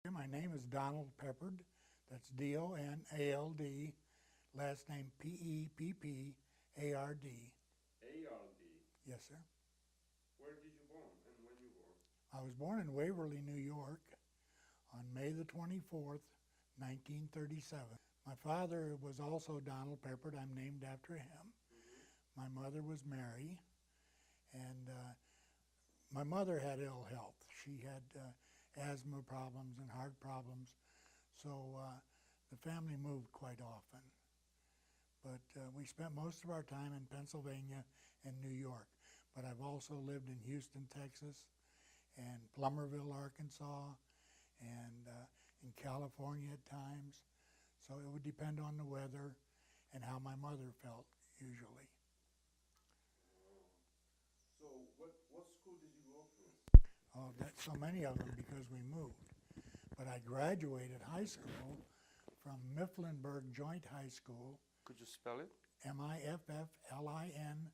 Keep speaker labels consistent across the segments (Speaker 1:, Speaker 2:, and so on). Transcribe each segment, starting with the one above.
Speaker 1: My name is Donald Peppard. That's Donald, last name Peppard.
Speaker 2: ARD.
Speaker 1: Yes, sir.
Speaker 2: Where did you born and when you born?
Speaker 1: I was born in Waverly, New York on May the 24th, 1937. My father was also Donald Peppard. I'm named after him.
Speaker 2: Mm-hmm.
Speaker 1: My mother was Mary, and my mother had ill health. She had asthma problems and heart problems, so the family moved quite often. But we spent most of our time in Pennsylvania and New York. But I've also lived in Houston, Texas, and Plummerville, Arkansas, and in California at times. So it would depend on the weather and how my mother felt usually.
Speaker 2: So what school did you go through?
Speaker 1: Oh, that's so many of them because we moved. But I graduated high school from Mifflinburg Joint High School,
Speaker 2: Could you spell it?
Speaker 1: Mifflinburg. And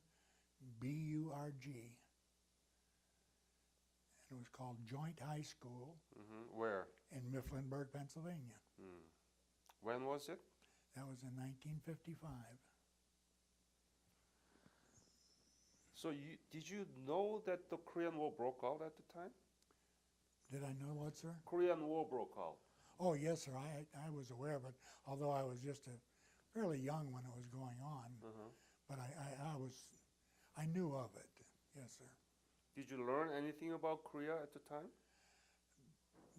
Speaker 1: it was called Joint High School
Speaker 2: Mm-hmm. Where?
Speaker 1: in Mifflinburg, Pennsylvania.
Speaker 2: Mm. When was it?
Speaker 1: That was in 1955.
Speaker 2: So did you know that the Korean War broke out at the time?
Speaker 1: Did I know what, sir?
Speaker 2: Korean War broke out.
Speaker 1: Oh, yes, sir. I was aware of it, although I was just fairly young when it was going on.
Speaker 2: Uh-huh.
Speaker 1: But I knew of it. Yes, sir.
Speaker 2: Did you learn anything about Korea at the time?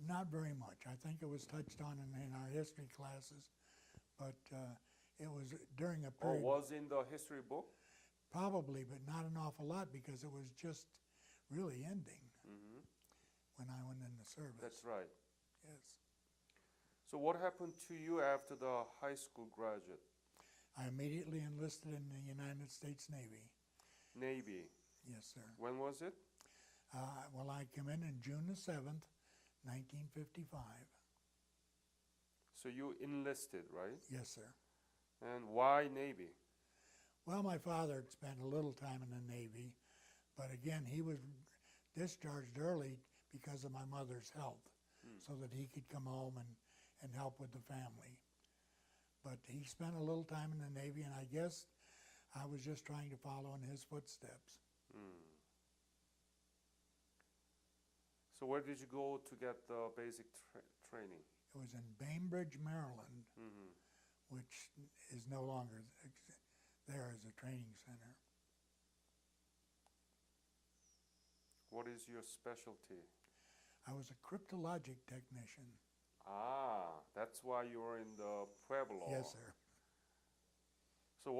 Speaker 1: Not very much. I think it was touched on in our history classes, but it was during a
Speaker 2: Or
Speaker 1: period.
Speaker 2: was in the history book?
Speaker 1: Probably, but not an awful lot because it was just really ending
Speaker 2: Mm-hmm.
Speaker 1: when I went in the service.
Speaker 2: That's right.
Speaker 1: Yes.
Speaker 2: So what happened to you after the high school graduate?
Speaker 1: I immediately enlisted in the United States Navy.
Speaker 2: Navy.
Speaker 1: Yes, sir.
Speaker 2: When was it?
Speaker 1: Well, I came in June the 7th, 1955.
Speaker 2: So you enlisted, right?
Speaker 1: Yes, sir.
Speaker 2: And why Navy?
Speaker 1: Well, my father had spent a little time in the Navy, but again, he was discharged early because of my mother's health, so that he could come home and help with the family. But he spent a little time in the Navy, and I guess I was just trying to follow in his footsteps.
Speaker 2: Mm. So where did you go to get the basic training?
Speaker 1: It was in Bainbridge, Maryland,
Speaker 2: Mm-hmm.
Speaker 1: which is no longer there as a training center.
Speaker 2: What is your specialty?
Speaker 1: I was a cryptologic technician.
Speaker 2: Ah, that's why you were in the Pueblo.
Speaker 1: Yes, sir.
Speaker 2: So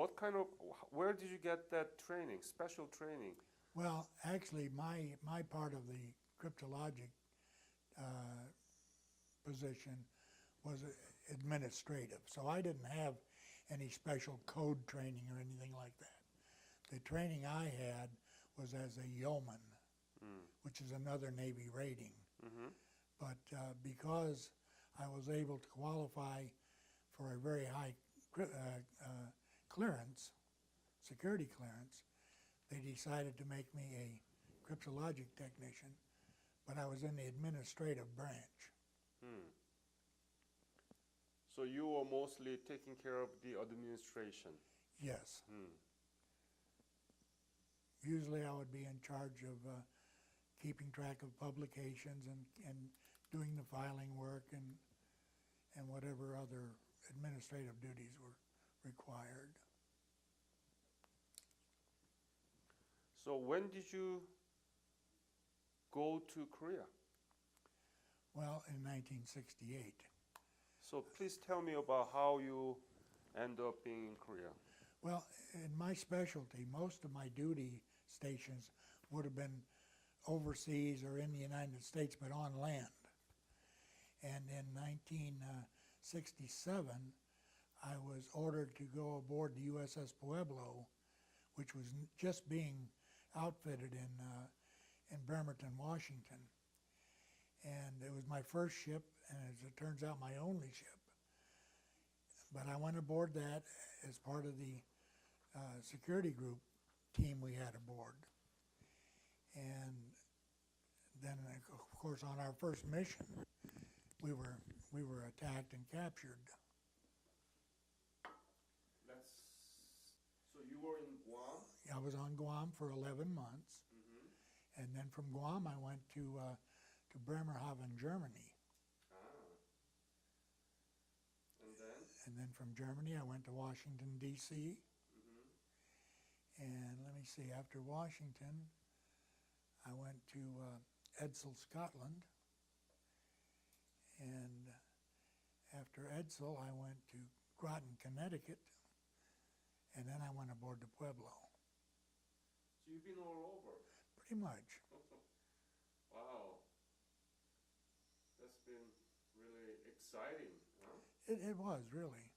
Speaker 2: where did you get that training, special training?
Speaker 1: Well, actually, my part of the cryptologic position was administrative, so I didn't have any special code training or anything like that. The training I had was as a yeoman, which is another Navy rating.
Speaker 2: Mm-hmm.
Speaker 1: But because I was able to qualify for a very high clearance, security clearance, they decided to make me a cryptologic technician, but I was in the administrative branch.
Speaker 2: Hmm. So you were mostly taking care of the administration.
Speaker 1: Yes.
Speaker 2: Hmm.
Speaker 1: Usually I would be in charge of keeping track of publications and doing the filing work and whatever other administrative duties were required.
Speaker 2: So when did you go to Korea?
Speaker 1: Well, in 1968.
Speaker 2: So please tell me about how you end up being in Korea.
Speaker 1: Well, in my specialty, most of my duty stations would have been overseas or in the United States, but on land. And in 1967, I was ordered to go aboard the USS Pueblo, which was just being outfitted in Bremerton, Washington. And it was my first ship, and as it turns out, my only ship. But I went aboard that as part of the security group team we had aboard. And then, of course, on our first mission, we were attacked and captured.
Speaker 2: So you were in Guam?
Speaker 1: I was on Guam for 11 months,
Speaker 2: Mm-hmm.
Speaker 1: and then from Guam I went to Bremerhaven, Germany.
Speaker 2: Ah.
Speaker 1: And then from Germany I went to Washington, D.C.
Speaker 2: Mm-hmm.
Speaker 1: And let me see, after Washington I went to Edsall, Scotland. And after Edsall I went to Groton, Connecticut. And then I went aboard the Pueblo.
Speaker 2: So you've been all over?
Speaker 1: Pretty much.
Speaker 2: Wow. That's been really exciting, huh?
Speaker 1: It was, really.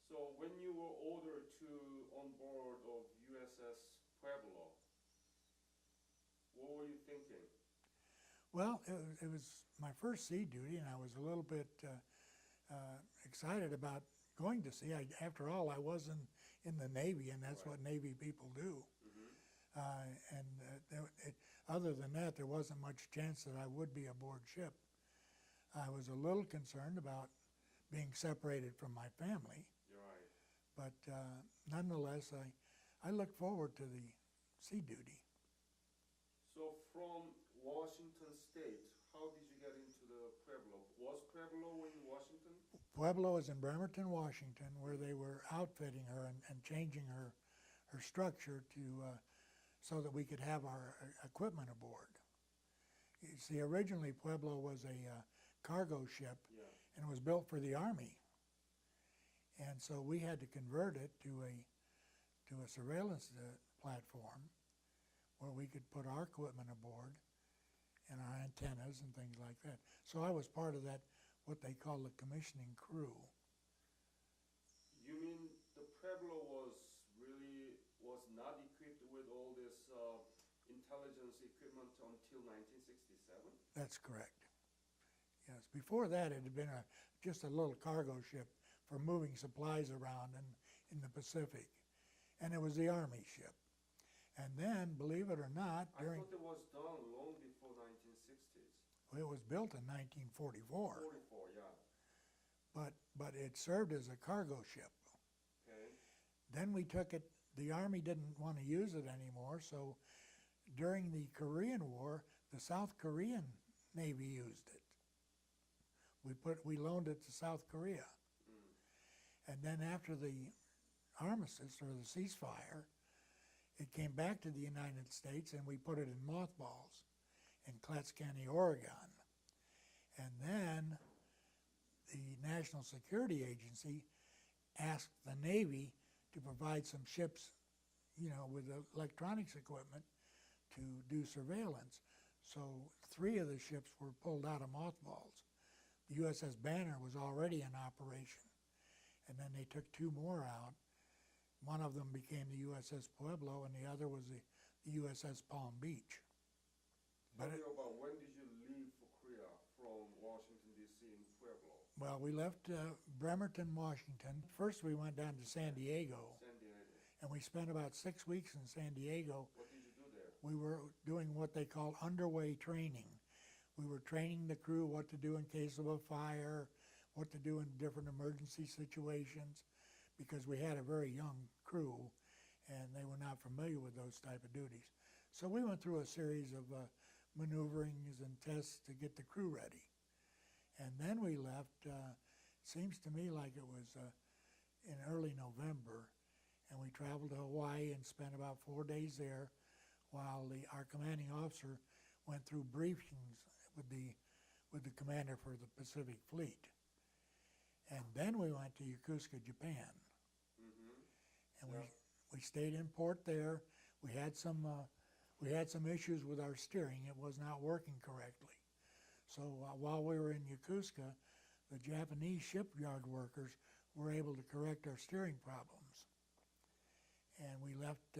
Speaker 2: So when you were ordered on board of USS Pueblo, what were you thinking?
Speaker 1: Well, it was my first sea duty, and I was a little bit excited about going to sea. After all, I was in the Navy, and that's
Speaker 2: Right.
Speaker 1: what Navy people do.
Speaker 2: Mm-hmm.
Speaker 1: Other than that, there wasn't much chance that I would be aboard ship. I was a little concerned about being separated from my family,
Speaker 2: You're right.
Speaker 1: but nonetheless, I look forward to the sea duty.
Speaker 2: So from Washington State, how did you get into the Pueblo? Was Pueblo in Washington?
Speaker 1: Pueblo is in Bremerton, Washington, where they were outfitting her and changing her structure to so that we could have our equipment aboard. You see, originally Pueblo was a cargo ship,
Speaker 2: Yeah.
Speaker 1: and it was built for the Army. And so we had to convert it to a surveillance platform where we could put our equipment aboard and our antennas and things like that. So I was part of that, what they call the commissioning crew.
Speaker 2: You mean the Pueblo was not equipped with all this intelligence equipment until 1967?
Speaker 1: That's correct. Yes. Before that, it had been just a little cargo ship for moving supplies around in the Pacific, and it was the Army ship. And then, believe it or not,
Speaker 2: I thought it was done long before 1960s.
Speaker 1: it was built in 1944,
Speaker 2: 44, yeah.
Speaker 1: but it served as a cargo ship.
Speaker 2: Okay.
Speaker 1: Then we took it. The Army didn't want to use it anymore, so during the Korean War, the South Korean Navy used it. We loaned it to South Korea. And then after the armistice, or the ceasefire, it came back to the United States, and we put it in mothballs in Clatts County, Oregon. And then the National Security Agency asked the Navy to provide some ships, with electronics equipment to do surveillance. So 3 of the ships were pulled out of mothballs. The USS Banner was already in operation, and then they took 2 more out. One of them became the USS Pueblo, and the other was the USS Palm Beach.
Speaker 2: Tell me about, when did you leave for Korea from Washington, D.C. in Pueblo?
Speaker 1: Well, we left Bremerton, Washington. First we went down to San Diego,
Speaker 2: San Diego.
Speaker 1: and we spent about 6 weeks in San Diego.
Speaker 2: What did you do there?
Speaker 1: We were doing what they call underway training. We were training the crew what to do in case of a fire, what to do in different emergency situations, because we had a very young crew, and they were not familiar with those type of duties. So we went through a series of maneuverings and tests to get the crew ready. And then we left, seems to me like it was in early November, and we traveled to Hawaii and spent about 4 days there while our commanding officer went through briefings with the commander for the Pacific Fleet. And then we went to Yokosuka, Japan.
Speaker 2: Mm-hmm.
Speaker 1: And
Speaker 2: Yeah.
Speaker 1: we stayed in port there. We had some issues with our steering. It was not working correctly. So while we were in Yokosuka, the Japanese shipyard workers were able to correct our steering problems. And we left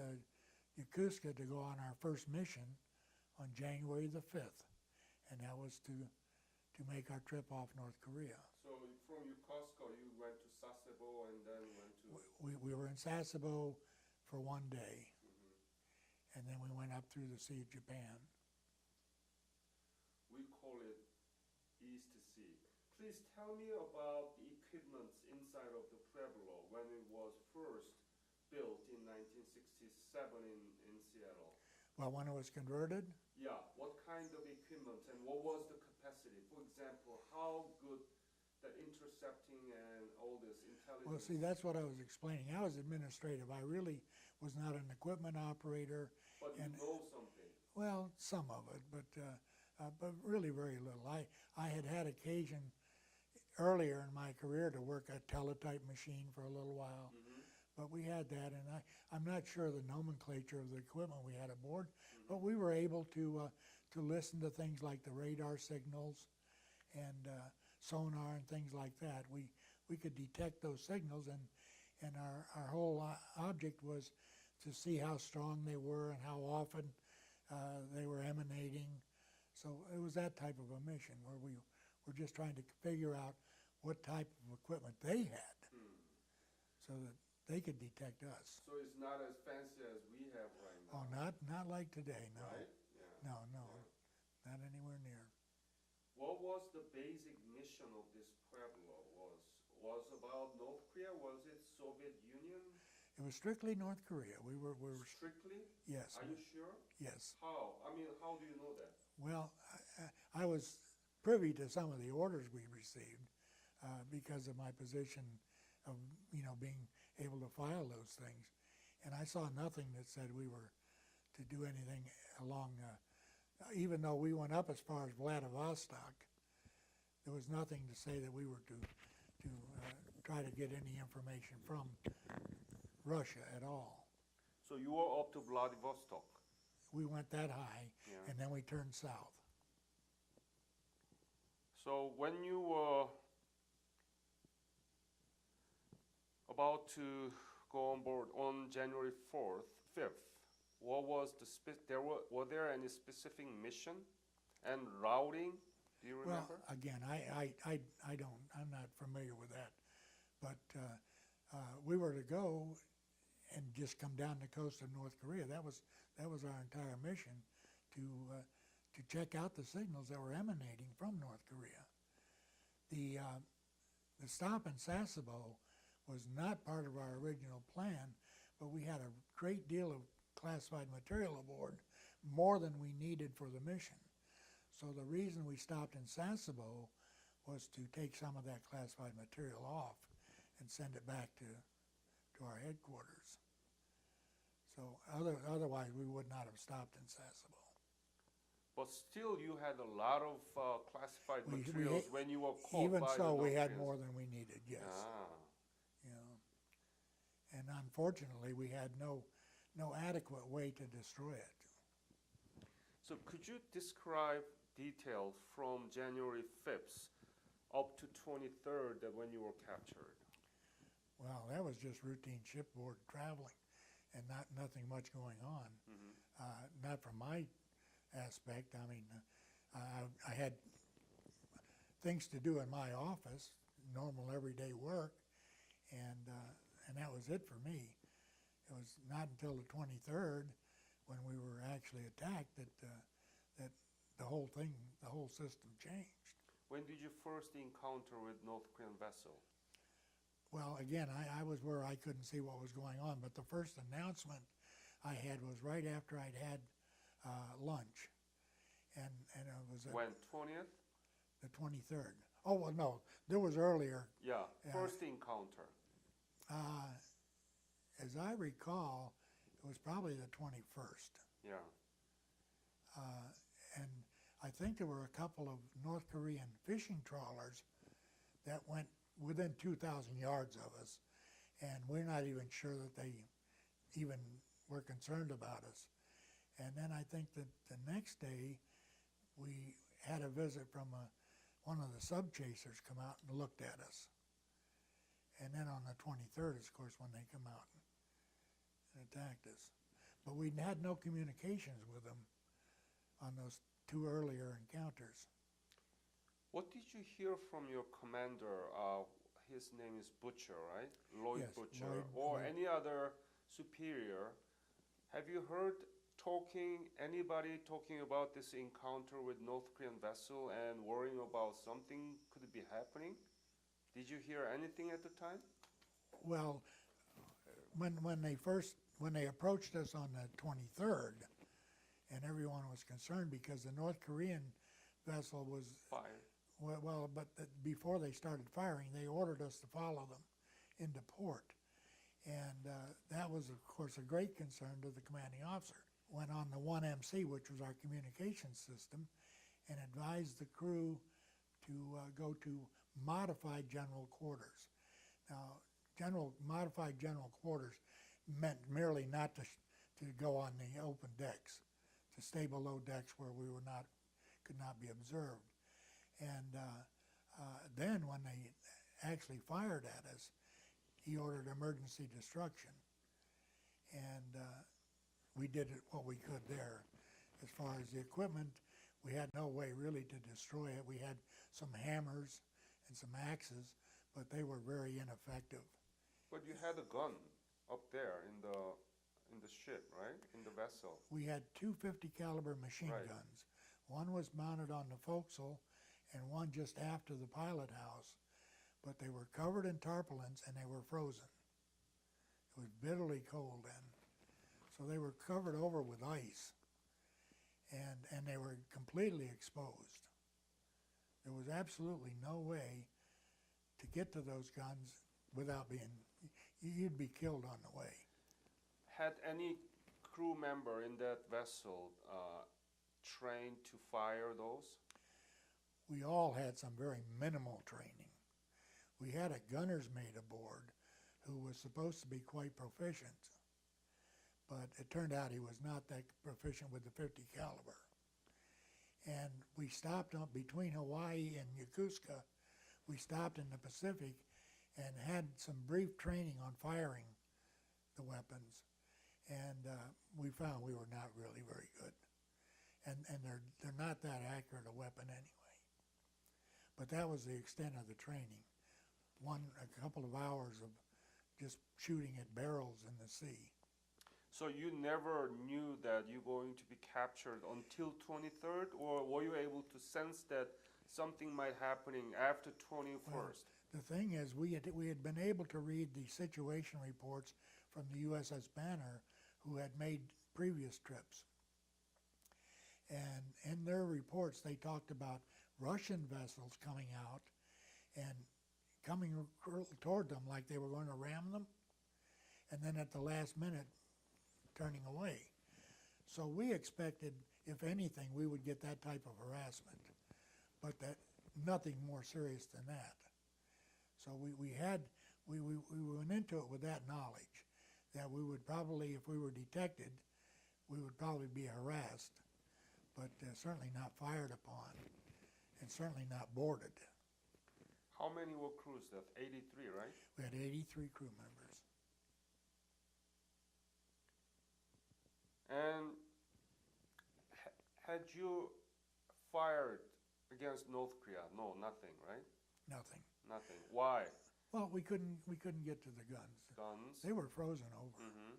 Speaker 1: Yokosuka to go on our first mission on January the 5th. And that was to make our trip off North Korea.
Speaker 2: So from Yokosuka, you went to Sasebo and then went to...
Speaker 1: We were in Sasebo for 1 day,
Speaker 2: Mm-hmm.
Speaker 1: and then we went up through the Sea of Japan.
Speaker 2: We call it East Sea. Please tell me about the equipment inside of the Pueblo when it was first built in 1967 in Seattle.
Speaker 1: Well, when it was converted,
Speaker 2: Yeah, what kind of equipment and what was the capacity? For example, how good the intercepting and all this intelligence.
Speaker 1: well, see, that's what I was explaining. I was administrative. I really was not an equipment operator.
Speaker 2: But you
Speaker 1: and
Speaker 2: know something.
Speaker 1: Well, some of it, but really very little. I had occasion earlier in my career to work a teletype machine for a little while, but we had that, and I'm not sure the nomenclature of the equipment we had aboard, but we were able to listen to things like the radar signals and sonar and things like that. We could detect those signals, and our whole object was to see how strong they were and how often they were emanating. So it was that type of a mission where we were just trying to figure out what type of equipment they had so that they could detect us.
Speaker 2: So it's not as fancy as we have right now.
Speaker 1: Oh, not like today, no.
Speaker 2: Right? Yeah.
Speaker 1: No,
Speaker 2: Yeah.
Speaker 1: not anywhere near.
Speaker 2: What was the basic mission of this Pueblo? Was about North Korea? Was it Soviet Union?
Speaker 1: It was strictly North Korea. We were
Speaker 2: Strictly?
Speaker 1: yes,
Speaker 2: Are you sure?
Speaker 1: yes.
Speaker 2: How? I mean, how do you know that?
Speaker 1: Well, I was privy to some of the orders we received because of my position of being able to file those things, and I saw nothing that said we were to do anything along. Even though we went up as far as Vladivostok, there was nothing to say that we were to try to get any information from Russia at all.
Speaker 2: So you were up to Vladivostok.
Speaker 1: We went that high,
Speaker 2: Yeah.
Speaker 1: and then we turned south.
Speaker 2: So when you were about to go on board on January 5th, what was the were there any specific mission and routing? Do you remember?
Speaker 1: Well, again, I'm not familiar with that, but we were to go and just come down the coast of North Korea. That was our entire mission, to check out the signals that were emanating from North Korea. The stop in Sasebo was not part of our original plan, but we had a great deal of classified material aboard, more than we needed for the mission. So the reason we stopped in Sasebo was to take some of that classified material off and send it back to our headquarters. So otherwise we would not have stopped in Sasebo.
Speaker 2: But still, you had a lot of classified
Speaker 1: We-
Speaker 2: materials
Speaker 1: we-
Speaker 2: when you were caught
Speaker 1: Even
Speaker 2: by
Speaker 1: so,
Speaker 2: the
Speaker 1: we had
Speaker 2: North
Speaker 1: more
Speaker 2: Koreans.
Speaker 1: than we needed, yes.
Speaker 2: Ah.
Speaker 1: And unfortunately, we had no adequate way to destroy it.
Speaker 2: So could you describe details from January 5th up to 23rd when you were captured?
Speaker 1: Well, that was just routine shipboard traveling, and nothing much going on. Not from my aspect. I mean, I had things to do in my office, normal everyday work, and that was it for me. It was not until the 23rd, when we were actually attacked, that the whole system changed.
Speaker 2: When did you first encounter with North Korean vessel?
Speaker 1: Well, again, I was where I couldn't see what was going on, but the first announcement I had was right after I'd had lunch, and it was
Speaker 2: When, 20th?
Speaker 1: the 23rd. Oh, well, no, there was earlier.
Speaker 2: Yeah, first encounter.
Speaker 1: As I recall, it was probably the 21st.
Speaker 2: Yeah.
Speaker 1: And I think there were a couple of North Korean fishing trawlers that went within 2,000 yards of us, and we're not even sure that they even were concerned about us. And then I think that the next day we had a visit from one of the sub-chasers come out and looked at us. And then on the 23rd is, of course, when they come out and attacked us. But we had no communications with them on those two earlier encounters.
Speaker 2: What did you hear from your commander? His name is Butcher, right? Lloyd
Speaker 1: Yes,
Speaker 2: Butcher.
Speaker 1: Lloyd.
Speaker 2: Any other superior. Have you anybody talking about this encounter with North Korean vessel and worrying about something could be happening? Did you hear anything at the time?
Speaker 1: Well, when they approached us on the 23rd, and everyone was concerned because the North Korean vessel was
Speaker 2: Fire.
Speaker 1: before they started firing, they ordered us to follow them into port, and that was, of course, a great concern to the commanding officer. Went on the 1MC, which was our communications system, and advised the crew to go to modified general quarters. Now, modified general quarters meant merely not to go on the open decks, to stay below decks where we could not be observed. And then when they actually fired at us, he ordered emergency destruction, and we did what we could there. As far as the equipment, we had no way really to destroy it. We had some hammers and some axes, but they were very ineffective.
Speaker 2: But you had a gun up there in the ship, right? In the vessel.
Speaker 1: We had two 50 caliber machine
Speaker 2: Right.
Speaker 1: guns. One was mounted on the forecastle and one just after the pilot house, but they were covered in tarpaulins and they were frozen. It was bitterly cold then. So they were covered over with ice, and they were completely exposed. There was absolutely no way to get to those guns without you'd be killed on the way.
Speaker 2: Had any crew member in that vessel trained to fire those?
Speaker 1: We all had some very minimal training. We had a gunner's mate aboard who was supposed to be quite proficient, but it turned out he was not that proficient with the 50 caliber. And we stopped up between Hawaii and Yokosuka. We stopped in the Pacific and had some brief training on firing the weapons, and we found we were not really very good. And they're not that accurate a weapon anyway. But that was the extent of the training. A couple of hours of just shooting at barrels in the sea.
Speaker 2: So you never knew that you're going to be captured until 23rd, or were you able to sense that something might happening after 21st?
Speaker 1: Well, the thing is, we had been able to read the situation reports from the USS Banner, who had made previous trips. And in their reports, they talked about Russian vessels coming out and coming toward them like they were going to ram them, and then at the last minute, turning away. So we expected, if anything, we would get that type of harassment, but that nothing more serious than that. So we went into it with that knowledge, that we would probably, if we were detected, we would probably be harassed, but certainly not fired upon, and certainly not boarded.
Speaker 2: How many were crews? That 83, right?
Speaker 1: We had 83 crew members.
Speaker 2: And had you fired against North Korea? No, nothing, right?
Speaker 1: Nothing.
Speaker 2: Nothing. Why?
Speaker 1: Well, we couldn't get to the guns.
Speaker 2: Guns?
Speaker 1: They were frozen over.
Speaker 2: Mm-hmm.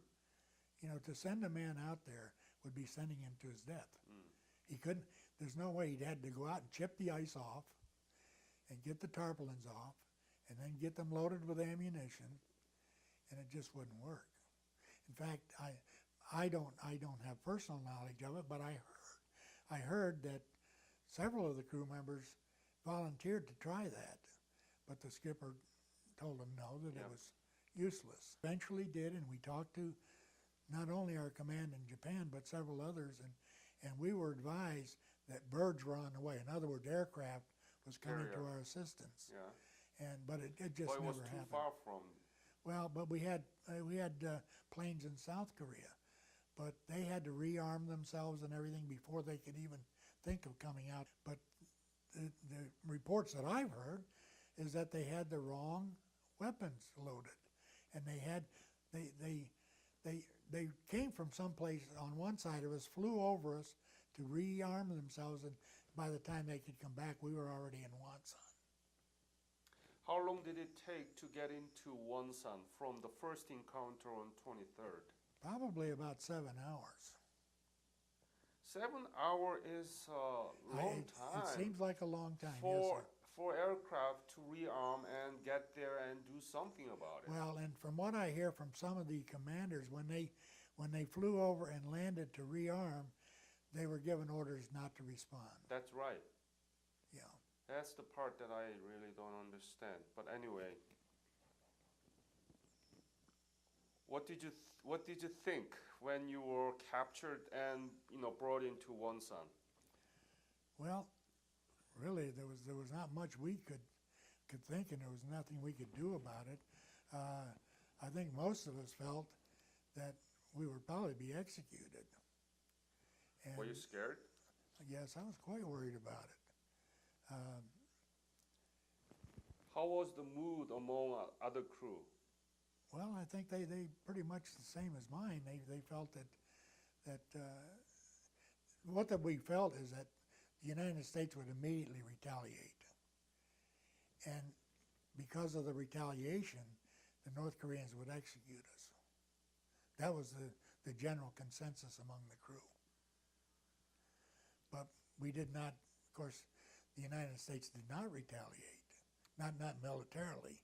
Speaker 1: You know, to send a man out there would be sending him to his death. He couldn't. There's no way. He'd had to go out and chip the ice off, and get the tarpaulins off, and then get them loaded with ammunition, and it just wouldn't work. In fact, I don't have personal knowledge of it, but I heard that several of the crew members volunteered to try that, but the skipper told them no, that it was useless. Eventually did, and we talked to not only our command in Japan, but several others, and we were advised that birds were on the way. In other words, aircraft was coming to our assistance.
Speaker 2: Yeah.
Speaker 1: But it just
Speaker 2: But it was
Speaker 1: never
Speaker 2: too
Speaker 1: happened.
Speaker 2: far from.
Speaker 1: Well, but we had planes in South Korea, but they had to rearm themselves and everything before they could even think of coming out. But the reports that I've heard is that they had the wrong weapons loaded, and they came from someplace on one side of us, flew over us to rearm themselves, and by the time they could come back, we were already in Wonsan.
Speaker 2: How long did it take to get into Wonsan from the first encounter on 23rd?
Speaker 1: Probably about 7 hours.
Speaker 2: 7 hours is a long
Speaker 1: It
Speaker 2: time
Speaker 1: seems like a long time, yes,
Speaker 2: for
Speaker 1: sir.
Speaker 2: for aircraft to rearm and get there and do something about it.
Speaker 1: Well, and from what I hear from some of the commanders, when they flew over and landed to rearm, they were given orders not to respond.
Speaker 2: That's right.
Speaker 1: Yeah.
Speaker 2: That's the part that I really don't understand. But anyway, what did you think when you were captured and brought into Wonsan?
Speaker 1: Well, really, there was not much we could think, and there was nothing we could do about it. I think most of us felt that we would probably be executed. And
Speaker 2: Were you scared?
Speaker 1: yes, I was quite worried about it. Um,
Speaker 2: How was the mood among other crew?
Speaker 1: well, I think they pretty much the same as mine. They felt that what that we felt is that the United States would immediately retaliate, and because of the retaliation, the North Koreans would execute us. That was the general consensus among the crew. But we did not, of course, the United States did not retaliate, not militarily.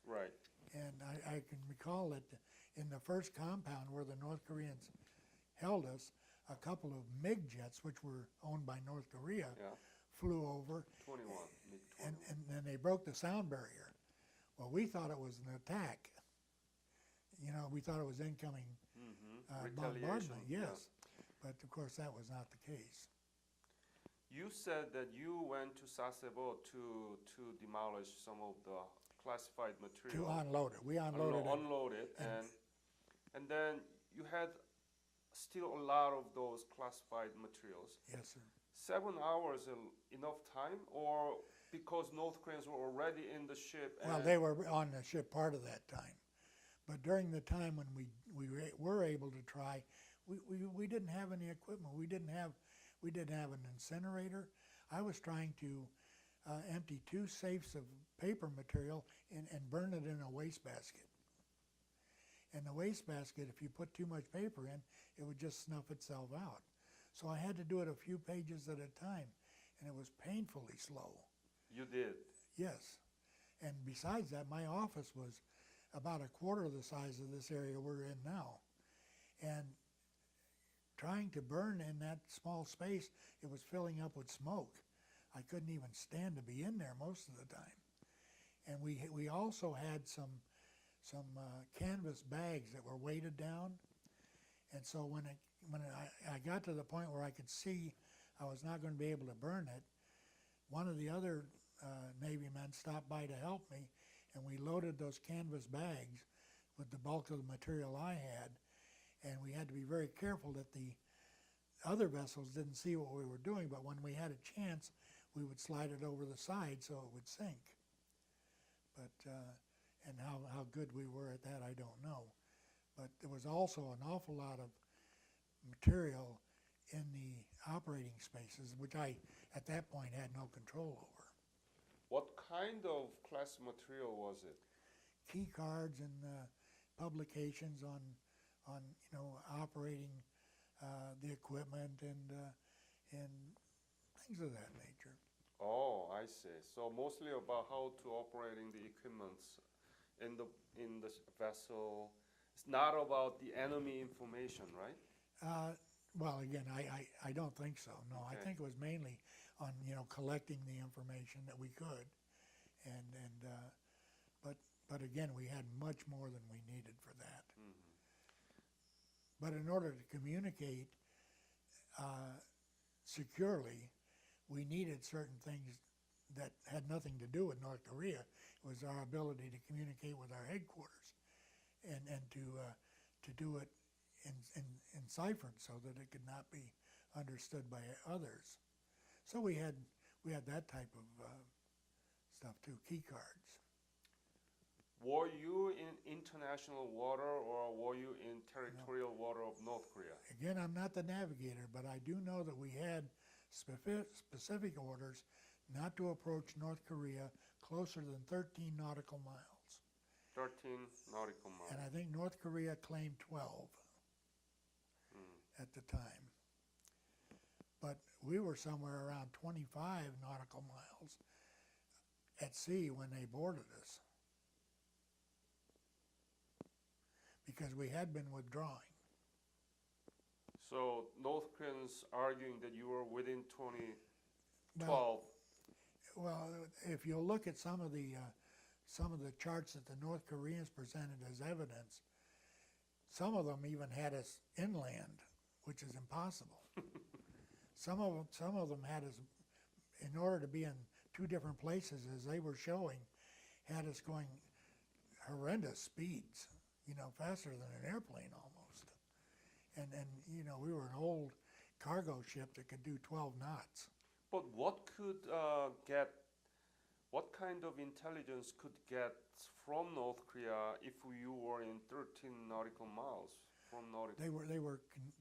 Speaker 2: Right.
Speaker 1: And I can recall that in the first compound where the North Koreans held us, a couple of MiG jets, which were owned by North Korea,
Speaker 2: Yeah.
Speaker 1: flew over,
Speaker 2: 21.
Speaker 1: and then they broke the sound barrier. Well, we thought it was an attack. We thought it was incoming bombardment, yes. But of course, that was not the case.
Speaker 2: You said that you went to Sasebo to demolish some of the classified
Speaker 1: To
Speaker 2: material.
Speaker 1: unload it. We unloaded it.
Speaker 2: Unload it,
Speaker 1: and-
Speaker 2: and then you had still a lot of those classified materials.
Speaker 1: Yes, sir.
Speaker 2: 7 hours enough time, or because North Koreans were already in the ship?
Speaker 1: Well,
Speaker 2: and
Speaker 1: they were on the ship part of that time. But during the time when we were able to try, we didn't have any equipment. We didn't have an incinerator. I was trying to empty 2 safes of paper material and burn it in a wastebasket. And the wastebasket, if you put too much paper in, it would just snuff itself out. So I had to do it a few pages at a time, and it was painfully slow.
Speaker 2: You did.
Speaker 1: Yes. And besides that, my office was about a quarter of the size of this area we're in now. And trying to burn in that small space, it was filling up with smoke. I couldn't even stand to be in there most of the time. And we also had some canvas bags that were weighted down. And so when I got to the point where I could see I was not going to be able to burn it, one of the other Navy men stopped by to help me, and we loaded those canvas bags with the bulk of the material I had, and we had to be very careful that the other vessels didn't see what we were doing, but when we had a chance, we would slide it over the side so it would sink. But and how good we were at that, I don't know. But there was also an awful lot of material in the operating spaces, which I, at that point, had no control over.
Speaker 2: What kind of class material was it?
Speaker 1: Key cards and publications on operating the equipment and things of that nature.
Speaker 2: Oh, I see. So mostly about how to operating the equipments in the vessel. It's not about the enemy information, right?
Speaker 1: Well, again, I don't think so. No, I
Speaker 2: Okay.
Speaker 1: think it was mainly on collecting the information that we could, but again, we had much more than we needed for that.
Speaker 2: Mm-hmm.
Speaker 1: But in order to communicate securely, we needed certain things that had nothing to do with North Korea. It was our ability to communicate with our headquarters and to do it in ciphered so that it could not be understood by others. So we had that type of stuff too, key cards.
Speaker 2: Were you in international water or were you in territorial water of North Korea?
Speaker 1: Again, I'm not the navigator, but I do know that we had specific orders not to approach North Korea closer than 13 nautical miles.
Speaker 2: 13 nautical miles.
Speaker 1: And I think North Korea claimed 12 at the time. we were somewhere around 25 nautical miles at sea when they boarded us, because we had been withdrawing.
Speaker 2: So North Koreans arguing that you were within 2012.
Speaker 1: Well, if you look at some of the charts that the North Koreans presented as evidence, some of them even had us inland, which is impossible. Some of them had us, in order to be in two different places as they were showing, had us going horrendous speeds, faster than an airplane almost. And we were an old cargo ship that could do 12 knots.
Speaker 2: But what kind of intelligence could get from North Korea if you were in 13 nautical miles from North Korea?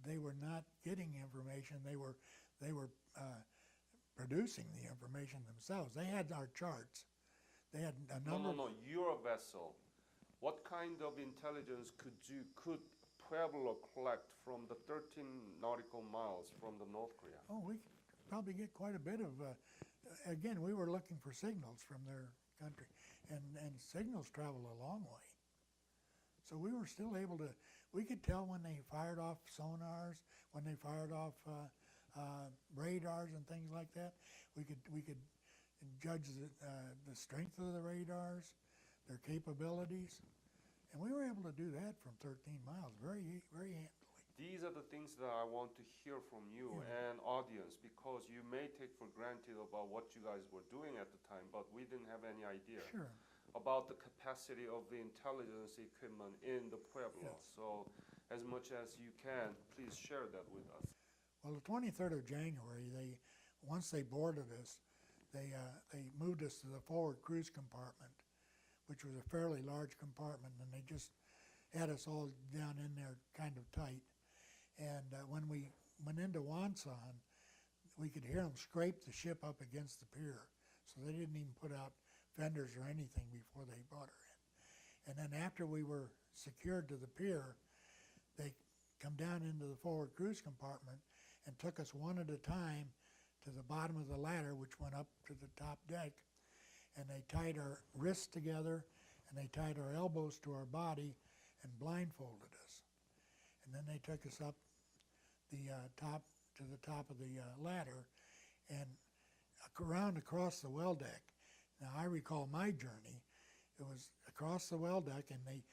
Speaker 1: They were not getting information. They were producing the information themselves. They had our charts. They had a number.
Speaker 2: No. Your vessel. What kind of intelligence could travel or collect from the 13 nautical miles from the North Korea?
Speaker 1: Oh, we could probably get quite a bit of. Again, we were looking for signals from their country, and signals travel a long way. So we were still able to. We could tell when they fired off sonars, when they fired off radars and things like that. We could judge the strength of the radars, their capabilities, and we were able to do that from 13 miles very, very handily.
Speaker 2: These are the things that I want to hear from you and audience, because you may take for granted about what you guys were doing at the time, but we didn't have any idea about the capacity of the intelligence equipment in the Pueblo.
Speaker 1: Yes.
Speaker 2: So as much as you can, please share that with us.
Speaker 1: Well, the 23rd of January, once they boarded us, they moved us to the forward cruise compartment, which was a fairly large compartment, and they just had us all down in there kind of tight. And when we went into Wonsan, we could hear them scrape the ship up against the pier. So they didn't even put out fenders or anything before they brought her in. And then after we were secured to the pier, they come down into the forward cruise compartment and took us one at a time to the bottom of the ladder, which went up to the top deck. And they tied our wrists together, and they tied our elbows to our body and blindfolded us. And then they took us up to the top of the ladder and around across the well deck. Now I recall my journey. It was across the well deck, and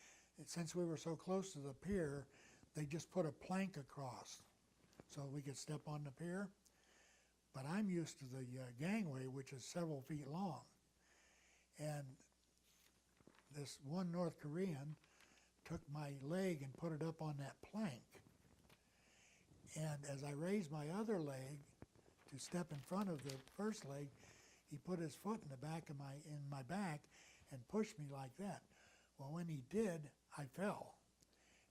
Speaker 1: since we were so close to the pier, they just put a plank across so we could step on the pier. But I'm used to the gangway, which is several feet long. And this one North Korean took my leg and put it up on that plank. And as I raised my other leg to step in front of the first leg, he put his foot in my back and pushed me like that. Well, when he did, I fell.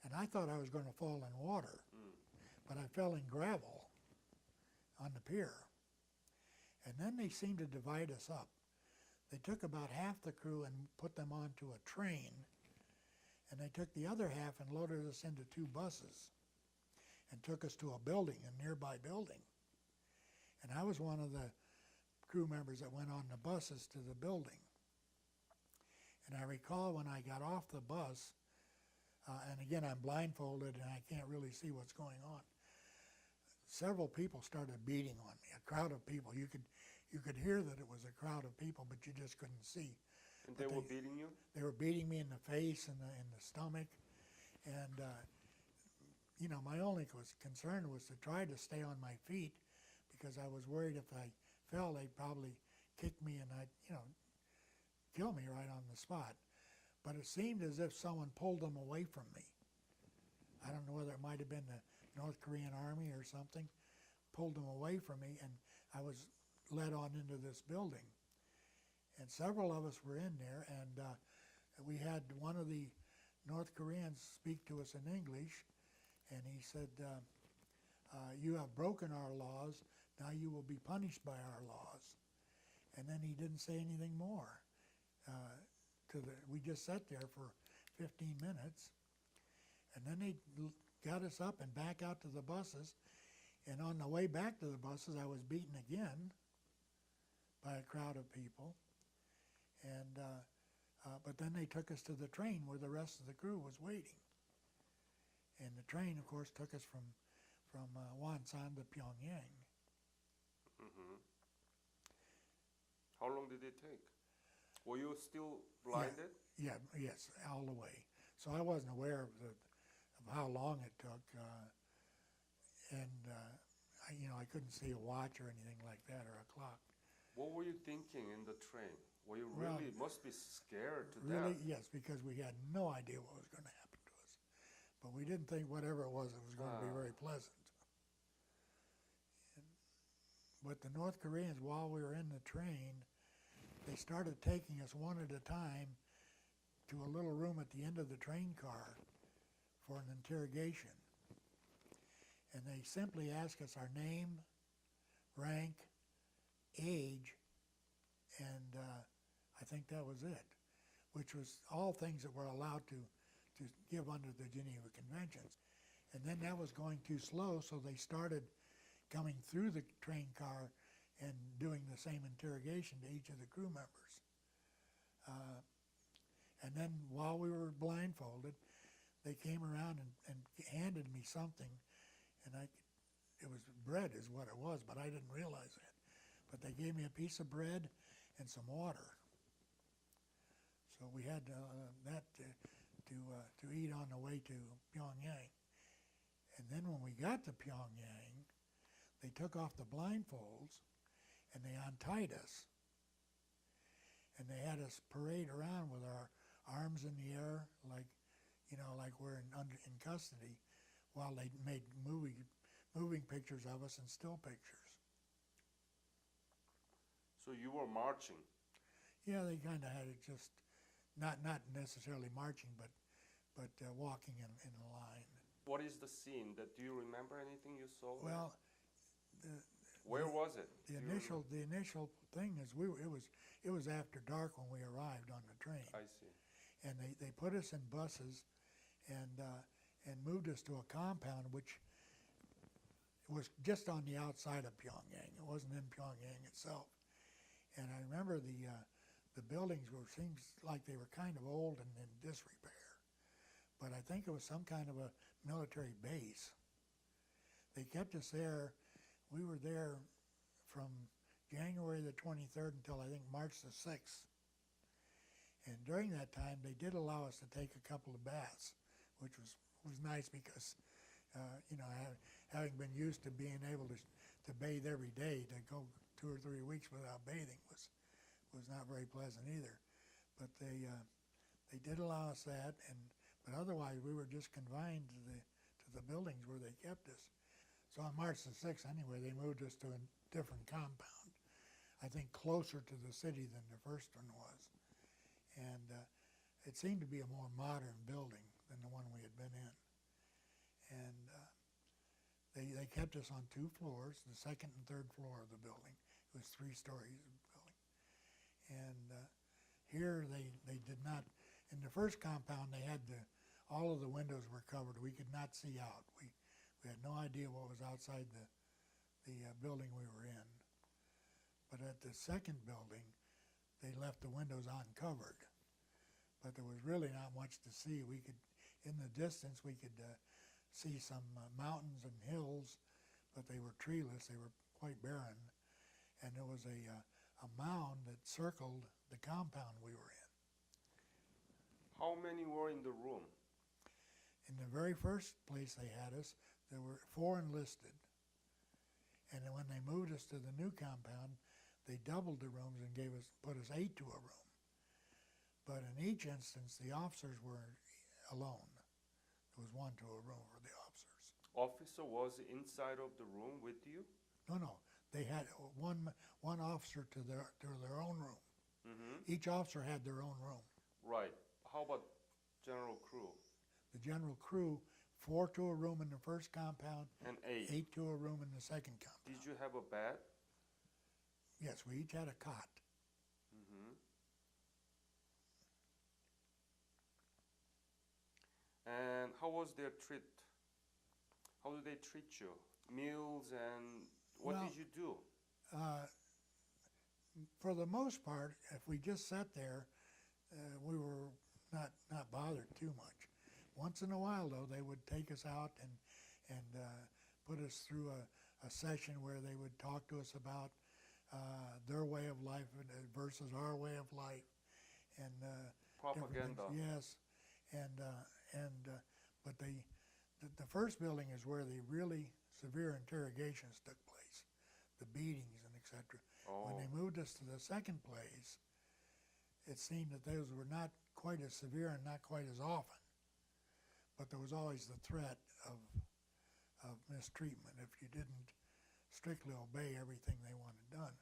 Speaker 1: And I thought I was going to fall in water, but I fell in gravel on the pier. And then they seemed to divide us up. They took about half the crew and put them onto a train, and they took the other half and loaded us into two buses and took us to a building, a nearby building. And I was one of the crew members that went on the buses to the building. And I recall when I got off the bus, and again I'm blindfolded and I can't really see what's going on, several people started beating on me, a crowd of people. You could hear that it was a crowd of people, but you just couldn't see.
Speaker 2: And they were beating you?
Speaker 1: They were beating me in the face and in the stomach. And, my only concern was to try to stay on my feet, because I was worried if I fell, they'd probably kick me and kill me right on the spot. But it seemed as if someone pulled them away from me. I don't know whether it might have been the North Korean Army or something, pulled them away from me, and I was led on into this building. And several of us were in there, and we had one of the North Koreans speak to us in English, and he said, you have broken our laws, now you will be punished by our laws. And then he didn't say anything more. We just sat there for 15 minutes, and then they got us up and back out to the buses, And on the way back to the buses, I was beaten again by a crowd of people. And but then they took us to the train where the rest of the crew was waiting. And the train, of course, took us from Wonsan to Pyongyang.
Speaker 2: Mm-hmm. How long did it take? Were you still blinded?
Speaker 1: Yeah, yes, all the way. So I wasn't aware of how long it took, and I couldn't see a watch or anything like that or a clock.
Speaker 2: What were you thinking in the train? Were you
Speaker 1: Well,
Speaker 2: really must be scared to
Speaker 1: Really,
Speaker 2: death?
Speaker 1: yes, because we had no idea what was going to happen to us. But we didn't think whatever it was going to be very pleasant. But the North Koreans, while we were in the train, they started taking us one at a time to a little room at the end of the train car for an interrogation. And they simply asked us our name, rank, age, and I think that was it, which was all things that were allowed to give under the Geneva Conventions. And then that was going too slow, so they started coming through the train car and doing the same interrogation to each of the crew members. And then while we were blindfolded, they came around and handed me something, and it was bread is what it was, but I didn't realize it. But they gave me a piece of bread and some water. So we had that to eat on the way to Pyongyang. And then when we got to Pyongyang, they took off the blindfolds and they untied us. And they had us parade around with our arms in the air like we're in custody, while they made moving pictures of us and still pictures.
Speaker 2: So you were marching.
Speaker 1: Yeah, they kind of had it just not necessarily marching, but walking in a line.
Speaker 2: What is the scene? Do you remember anything you saw?
Speaker 1: Well,
Speaker 2: where was it?
Speaker 1: The initial thing is it was after dark when we arrived on the train.
Speaker 2: I see.
Speaker 1: And they put us in buses and moved us to a compound which was just on the outside of Pyongyang. It wasn't in Pyongyang itself. And I remember the buildings seems like they were kind of old and in disrepair. But I think it was some kind of a military base. They kept us there. We were there from January the 23rd until I think March the 6th. And during that time, they did allow us to take a couple of baths, which was nice because, having been used to being able to bathe every day, to go 2 or 3 weeks without bathing was not very pleasant either. But they did allow us that, but otherwise we were just confined to the buildings where they kept us. So on March the 6th, anyway, they moved us to a different compound, I think closer to the city than the first one was. And it seemed to be a more modern building than the one we had been in. And they kept us on 2 floors, the second and third floor of the building. It was 3 stories of the building. And here they did not, in the first compound they had all of the windows were covered. We could not see out. We had no idea what was outside the building we were in. But at the second building, they left the windows uncovered. But there was really not much to see. In the distance, we could see some mountains and hills, but they were treeless. They were quite barren. And there was a mound that circled the compound we were in.
Speaker 2: How many were in the room?
Speaker 1: In the very first place they had us, there were 4 enlisted. And then when they moved us to the new compound, they doubled the rooms and put us 8 to a room. But in each instance, the officers were alone. There was 1 to a room for the officers.
Speaker 2: Officer was inside of the room with you?
Speaker 1: No. They had one officer to their own room.
Speaker 2: Mm-hmm.
Speaker 1: Each officer had their own room.
Speaker 2: Right. How about general crew?
Speaker 1: The general crew, 4 to a room in the first compound,
Speaker 2: And 8.
Speaker 1: 8 to a room in the second compound.
Speaker 2: Did you have a bed?
Speaker 1: Yes, we each had a cot.
Speaker 2: Mm-hmm. And how was their treat? How did they treat you meals and what
Speaker 1: Well,
Speaker 2: did you do?
Speaker 1: Uh, for the most part, if we just sat there, we were not bothered too much. Once in a while, though, they would take us out and put us through a session where they would talk to us about their way of life versus our way of life, and different things.
Speaker 2: Propaganda.
Speaker 1: Yes, and but the first building is where the really severe interrogations took place, the beatings and etc. When
Speaker 2: Oh,
Speaker 1: they moved us to the second place, it seemed that those were not quite as severe and not quite as often, but there was always the threat of mistreatment if you didn't strictly obey everything they wanted done.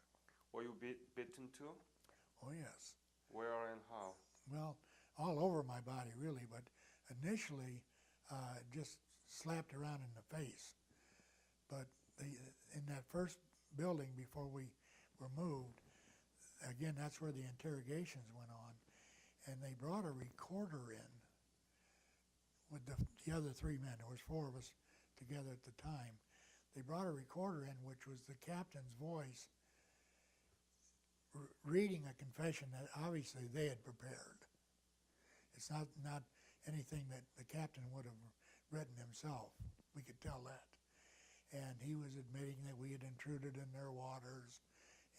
Speaker 2: were you bitten too?
Speaker 1: Oh yes.
Speaker 2: Where and how?
Speaker 1: Well, all over my body really, but initially just slapped around in the face. But in that first building before we were moved, again, that's where the interrogations went on, and they brought a recorder in with the other three men. There was four of us together at the time. They brought a recorder in, which was the captain's voice reading a confession that obviously they had prepared. It's not anything that the captain would have written himself. We could tell that. And he was admitting that we had intruded in their waters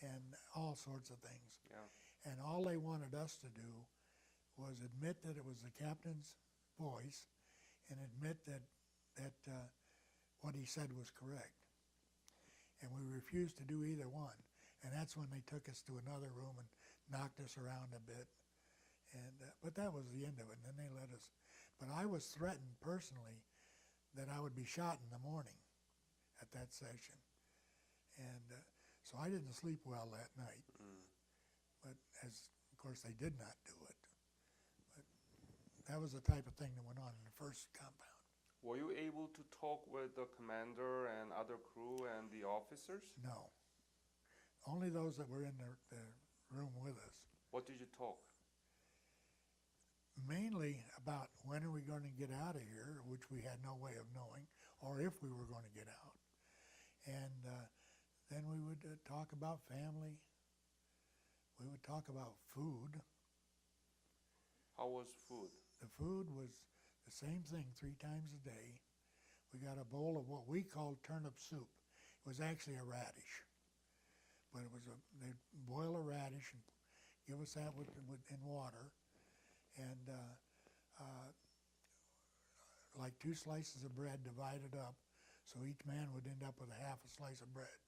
Speaker 1: and all sorts of things.
Speaker 2: Yeah.
Speaker 1: And all they wanted us to do was admit that it was the captain's voice and admit that what he said was correct. And we refused to do either one. And that's when they took us to another room and knocked us around a bit. And but that was the end of it. And then they let us. But I was threatened personally that I would be shot in the morning at that session. And so I didn't sleep well that night. But as, of course, they did not do it. But that was the type of thing that went on in the first compound.
Speaker 2: Were you able to talk with the commander and other crew and the officers?
Speaker 1: No. Only those that were in the room with us.
Speaker 2: What did you talk?
Speaker 1: Mainly about when are we going to get out of here, which we had no way of knowing, or if we were going to get out. And then we would talk about family. We would talk about food.
Speaker 2: How was food?
Speaker 1: The food was the same thing 3 times a day. We got a bowl of what we called turnip soup. It was actually a radish. But it was they'd boil a radish and give us that in water. And like 2 slices of bread divided up, so each man would end up with a half a slice of bread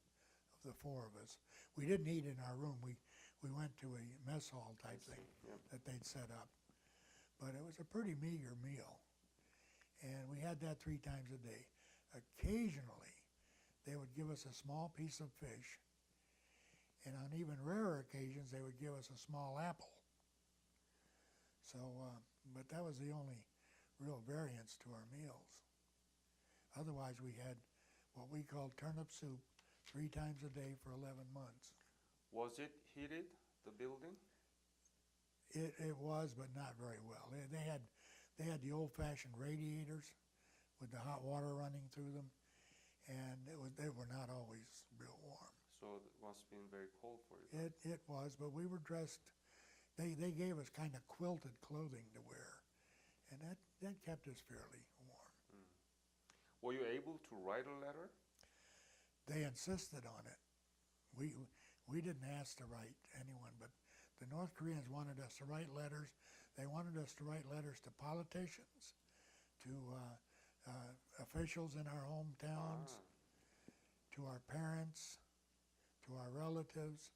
Speaker 1: of the 4 of us. We didn't eat in our room. We went to a mess hall type thing
Speaker 2: Yep.
Speaker 1: that they'd set up. But it was a pretty meager meal. And we had that 3 times a day. Occasionally, they would give us a small piece of fish, and on even rarer occasions, they would give us a small apple. So, but that was the only real variance to our meals. Otherwise, we had what we called turnip soup 3 times a day for 11 months.
Speaker 2: Was it heated, the building?
Speaker 1: It was, but not very well. They had the old-fashioned radiators with the hot water running through them, and they were not always real warm.
Speaker 2: So it must have been very cold for you.
Speaker 1: It was, but we were dressed. They gave us kind of quilted clothing to wear, and that kept us fairly warm.
Speaker 2: Were you able to write a letter?
Speaker 1: They insisted on it. We didn't ask to write to anyone, but the North Koreans wanted us to write letters. They wanted us to write letters to politicians, to officials in our hometowns, to our parents, to our relatives,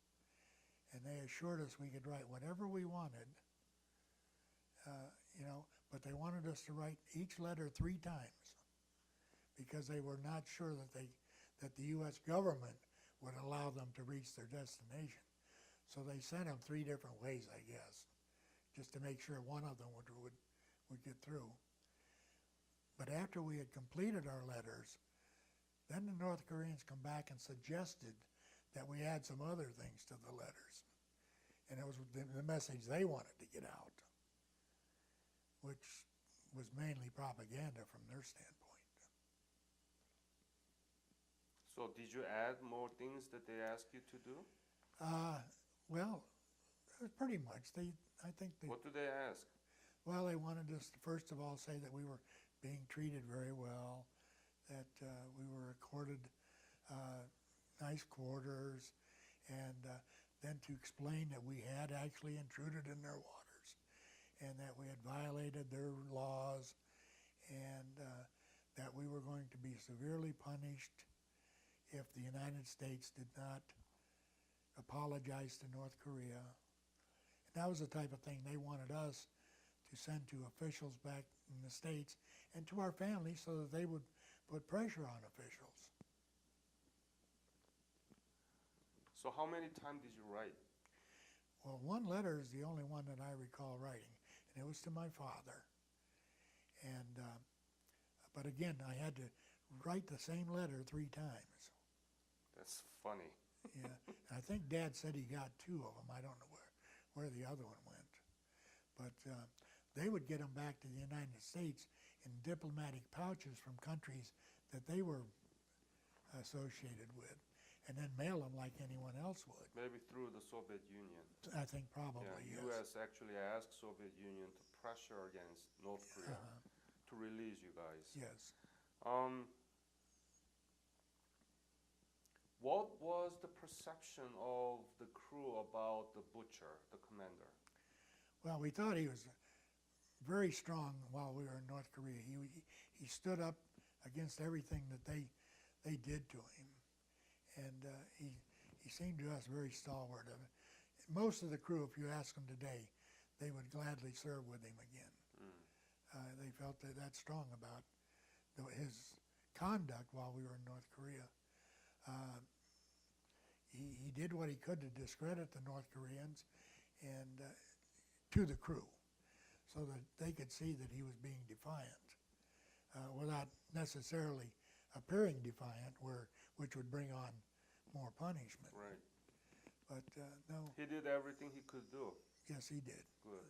Speaker 1: and they assured us we could write whatever we wanted, but they wanted us to write each letter 3 times because they were not sure that the U.S. government would allow them to reach their destination. So they sent them 3 different ways, I guess, just to make sure one of them would get through. But after we had completed our letters, then the North Koreans come back and suggested that we add some other things to the letters. And it was the message they wanted to get out, which was mainly propaganda from their standpoint.
Speaker 2: So did you add more things that they asked you to do?
Speaker 1: Well, pretty much. I think
Speaker 2: What do they ask?
Speaker 1: well, they wanted us to first of all say that we were being treated very well, that we were accorded nice quarters, and then to explain that we had actually intruded in their waters, and that we had violated their laws, and that we were going to be severely punished if the United States did not apologize to North Korea. And that was the type of thing they wanted us to send to officials back in the States and to our families so that they would put pressure on officials.
Speaker 2: So how many times did you write?
Speaker 1: Well, one letter is the only one that I recall writing, and it was to my father. And but again, I had to write the same letter 3 times.
Speaker 2: That's funny.
Speaker 1: Yeah, and I think Dad said he got 2 of them. I don't know where the other one went. But they would get them back to the United States in diplomatic pouches from countries that they were associated with, and then mail them like anyone else would.
Speaker 2: Maybe through the Soviet Union.
Speaker 1: I think probably,
Speaker 2: Yeah,
Speaker 1: yes.
Speaker 2: U.S. actually asked Soviet Union to pressure against North Korea to release you guys.
Speaker 1: Yes.
Speaker 2: What was the perception of the crew about the butcher, the commander?
Speaker 1: Well, we thought he was very strong while we were in North Korea. He stood up against everything that they did to him, and he seemed to us very stalwart. Most of the crew, if you ask them today, they would gladly serve with him again. They felt that strong about his conduct while we were in North Korea. He did what he could to discredit the North Koreans and to the crew, so that they could see that he was being defiant, without necessarily appearing defiant, which would bring on more punishment.
Speaker 2: Right.
Speaker 1: But no.
Speaker 2: He did everything he could do.
Speaker 1: Yes, he did.
Speaker 2: Good.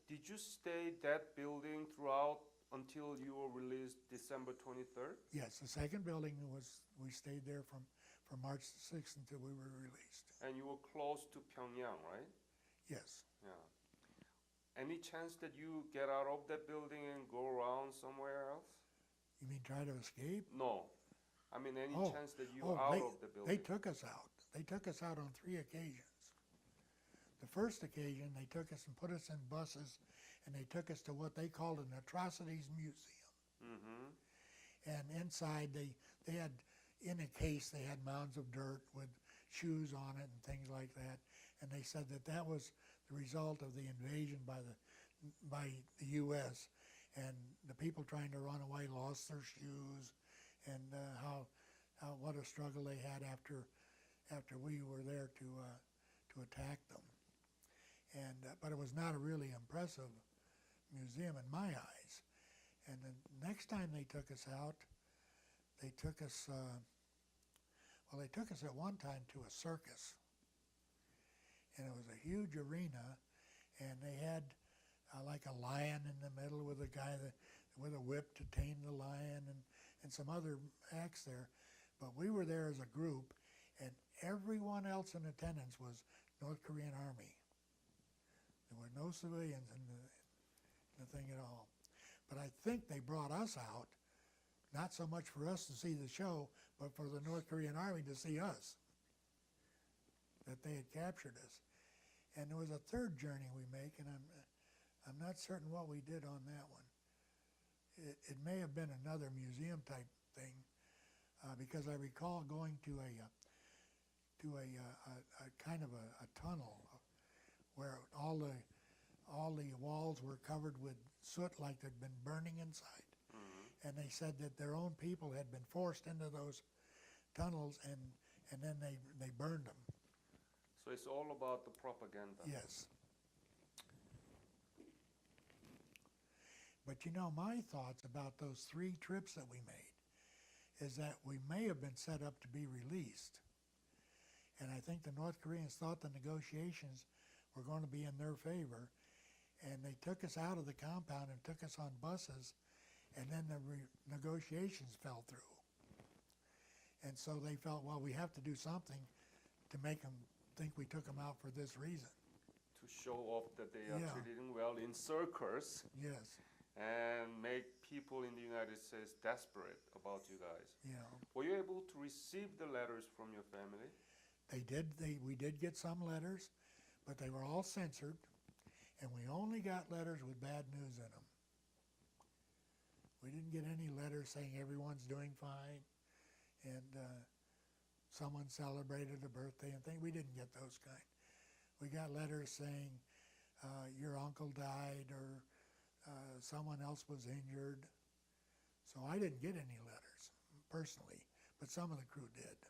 Speaker 2: Did you stay that building throughout until you were released December 23rd?
Speaker 1: Yes, the second building we stayed there from March 6th until we were released.
Speaker 2: And you were close to Pyongyang, right?
Speaker 1: Yes.
Speaker 2: Yeah. Any chance that you get out of that building and go around somewhere else?
Speaker 1: You mean try to escape?
Speaker 2: No. I mean, any chance that you out of the building?
Speaker 1: They took us out. They took us out on 3 occasions. The first occasion, they took us and put us in buses, and they took us to what they called an atrocities museum.
Speaker 2: Mm-hmm.
Speaker 1: And inside, they had, in a case, they had mounds of dirt with shoes on it and things like that. And they said that was the result of the invasion by the U.S. And the people trying to run away lost their shoes, and what a struggle they had after we were there to attack them. And but it was not a really impressive museum in my eyes. And the next time they took us out, they took us at one time to a circus, and it was a huge arena, and they had like a lion in the middle with a guy with a whip to tame the lion, and some other acts there. But we were there as a group, and everyone else in attendance was North Korean Army. There were no civilians in the thing at all. But I think they brought us out, not so much for us to see the show, but for the North Korean Army to see us, that they had captured us. And there was a third journey we make, and I'm not certain what we did on that one. It may have been another museum type thing, because I recall going to a kind of a tunnel where all the walls were covered with soot, like they'd been burning inside. Mm-hmm. And they said that their own people had been forced into those tunnels, and then they burned them.
Speaker 2: So it's all about the propaganda.
Speaker 1: Yes. But you know, my thoughts about those 3 trips that we made is that we may have been set up to be released. And I think the North Koreans thought the negotiations were going to be in their favor, and they took us out of the compound and took us on buses, and then the negotiations fell through. And so they felt, well, we have to do something to make them think we took them out for this reason.
Speaker 2: To show off that they are
Speaker 1: Yeah.
Speaker 2: treating well in circus
Speaker 1: Yes,
Speaker 2: and make people in the United States desperate about you guys.
Speaker 1: yeah.
Speaker 2: Were you able to receive the letters from your family?
Speaker 1: We did get some letters, but they were all censored, and we only got letters with bad news in them. We didn't get any letters saying everyone's doing fine, and someone celebrated a birthday and things. We didn't get those kind. We got letters saying your uncle died or someone else was injured. So I didn't get any letters personally, but some of the crew did.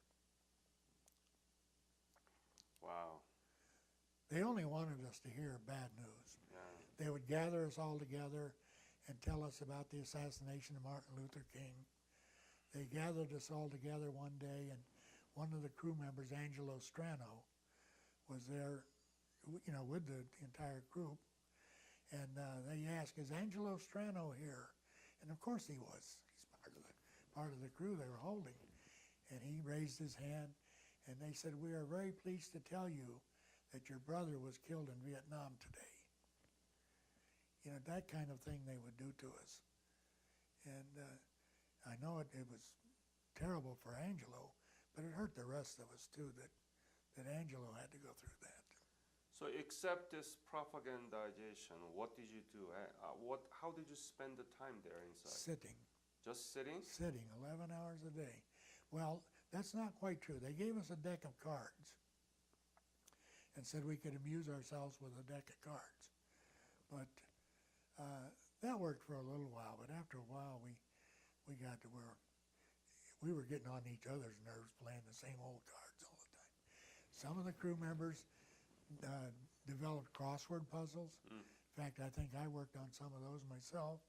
Speaker 2: Wow.
Speaker 1: They only wanted us to hear bad news.
Speaker 2: Yeah.
Speaker 1: They would gather us all together and tell us about the assassination of Martin Luther King. They gathered us all together one day, and one of the crew members, Angelo Strano, was there, with the entire group. And they asked, "Is Angelo Strano here?" And of course he was. He's part of the crew they were holding. And he raised his hand, and they said, "We are very pleased to tell you that your brother was killed in Vietnam today." That kind of thing they would do to us. And I know it was terrible for Angelo, but it hurt the rest of us too that Angelo had to go through that.
Speaker 2: So except this propagandization, what did you do? How did you spend the time there inside?
Speaker 1: Sitting.
Speaker 2: Just sitting?
Speaker 1: Sitting 11 hours a day. Well, that's not quite true. They gave us a deck of cards and said we could amuse ourselves with a deck of cards. But that worked for a little while, but after a while we got to where we were getting on each other's nerves playing the same old cards all the time. Some of the crew members developed crossword puzzles.
Speaker 2: Mm.
Speaker 1: In fact, I think I worked on some of those myself.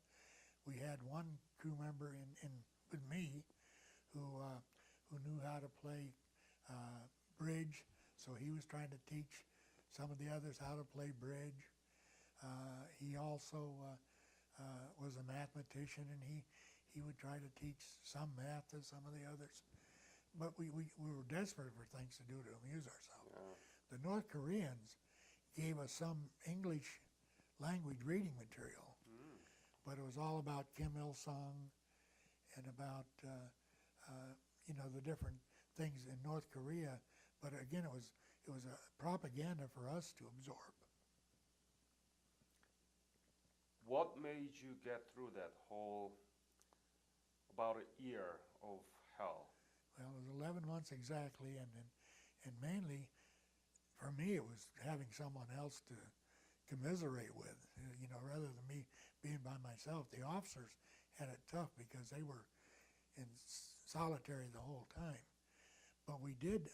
Speaker 1: We had one crew member with me who knew how to play bridge, so he was trying to teach some of the others how to play bridge. He also was a mathematician, and he would try to teach some math to some of the others. But we were desperate for things to do to amuse ourselves.
Speaker 2: Yeah.
Speaker 1: The North Koreans gave us some English language reading material, but it was all about Kim Il-sung and about the different things in North Korea. But again, it was a propaganda for us to absorb.
Speaker 2: What made you get through that whole about a year of hell?
Speaker 1: Well, it was 11 months exactly, and mainly for me, it was having someone else to commiserate with, rather than me being by myself. The officers had it tough because they were in solitary the whole time. But we did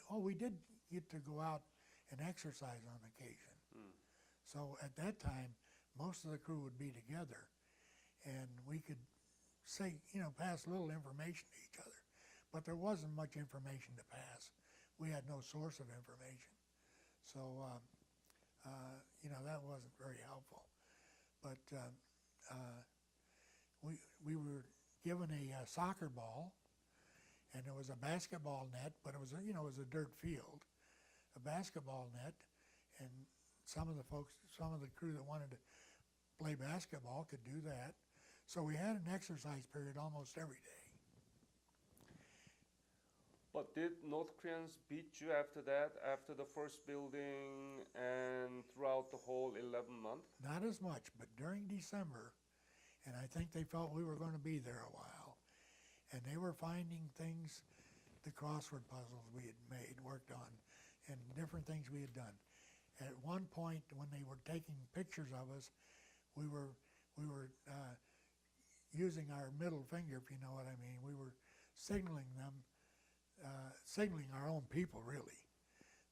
Speaker 1: get to go out and exercise on occasion.
Speaker 2: Mm.
Speaker 1: So at that time, most of the crew would be together, and we could say, pass a little information to each other. But there wasn't much information to pass. We had no source of information. So, that wasn't very helpful. But we were given a soccer ball, and there was a basketball net, but it was a dirt field, a basketball net, and some of the crew that wanted to play basketball could do that. So we had an exercise period almost every day.
Speaker 2: But did North Koreans beat you after that, after the first building and throughout the whole 11 months?
Speaker 1: Not as much, but during December, and I think they felt we were going to be there a while, and they were finding things, the crossword puzzles we had worked on, and different things we had done. At one point, when they were taking pictures of us, we were using our middle finger, if you know what I mean. We were signaling them, signaling our own people, really,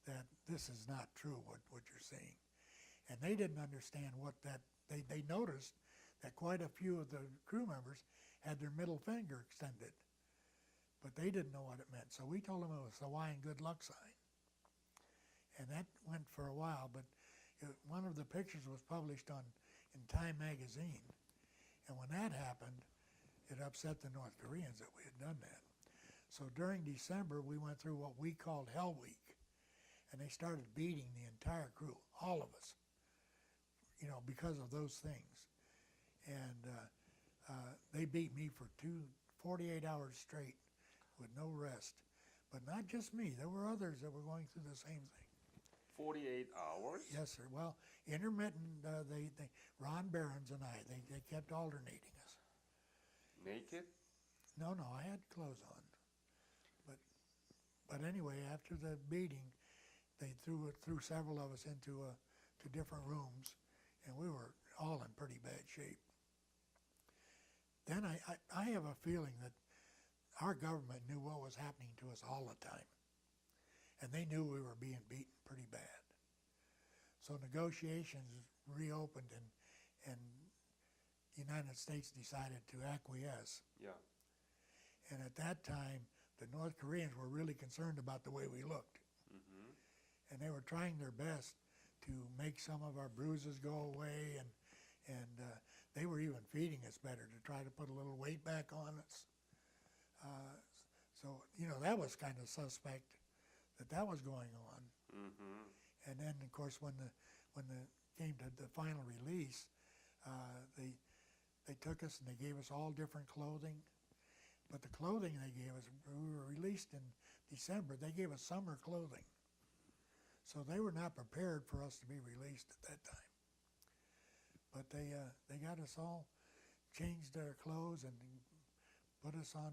Speaker 1: that this is not true, what you're seeing. And they didn't understand they noticed that quite a few of the crew members had their middle finger extended, but they didn't know what it meant. So we told them it was a Hawaiian good luck sign. And that went for a while, but one of the pictures was published in Time magazine. And when that happened, it upset the North Koreans that we had done that. So during December, we went through what we called Hell Week, and they started beating the entire crew, all of us, because of those things. And they beat me for 48 hours straight with no rest. But not just me. There were others that were going through the same thing.
Speaker 2: 48 hours?
Speaker 1: Yes, sir. Well, intermittent, Ron Barons and I, they kept alternating us.
Speaker 2: Naked?
Speaker 1: No, I had clothes on. But anyway, after the beating, they threw several of us into to different rooms, and we were all in pretty bad shape. Then I have a feeling that our government knew what was happening to us all the time, and they knew we were being beaten pretty bad. So negotiations reopened, and the United States decided to acquiesce.
Speaker 2: Yeah.
Speaker 1: And at that time, the North Koreans were really concerned about the way we looked.
Speaker 2: Mm-hmm.
Speaker 1: And they were trying their best to make some of our bruises go away, and they were even feeding us better to try to put a little weight back on us. So, that was kind of suspect that was going on.
Speaker 2: Mm-hmm.
Speaker 1: And then, of course, when the came to the final release, they took us and they gave us all different clothing. But the clothing they gave us, we were released in December, they gave us summer clothing. So they were not prepared for us to be released at that time. But they got us all, changed our clothes and put us on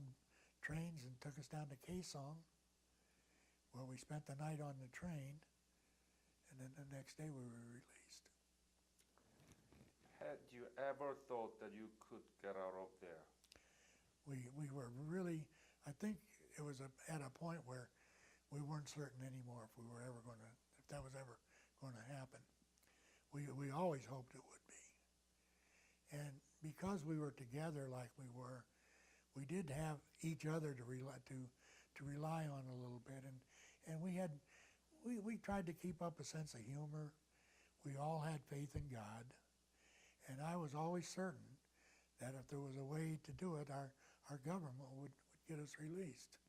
Speaker 1: trains and took us down to Kaesong, where we spent the night on the train, and then the next day we were released.
Speaker 2: Had you ever thought that you could get out of there?
Speaker 1: We were really, I think it was at a point where we weren't certain anymore if that was ever going to happen. We always hoped it would be. And because we were together like we were, we did have each other to rely on a little bit, and we tried to keep up a sense of humor. We all had faith in God, and I was always certain that if there was a way to do it, our government would get us released.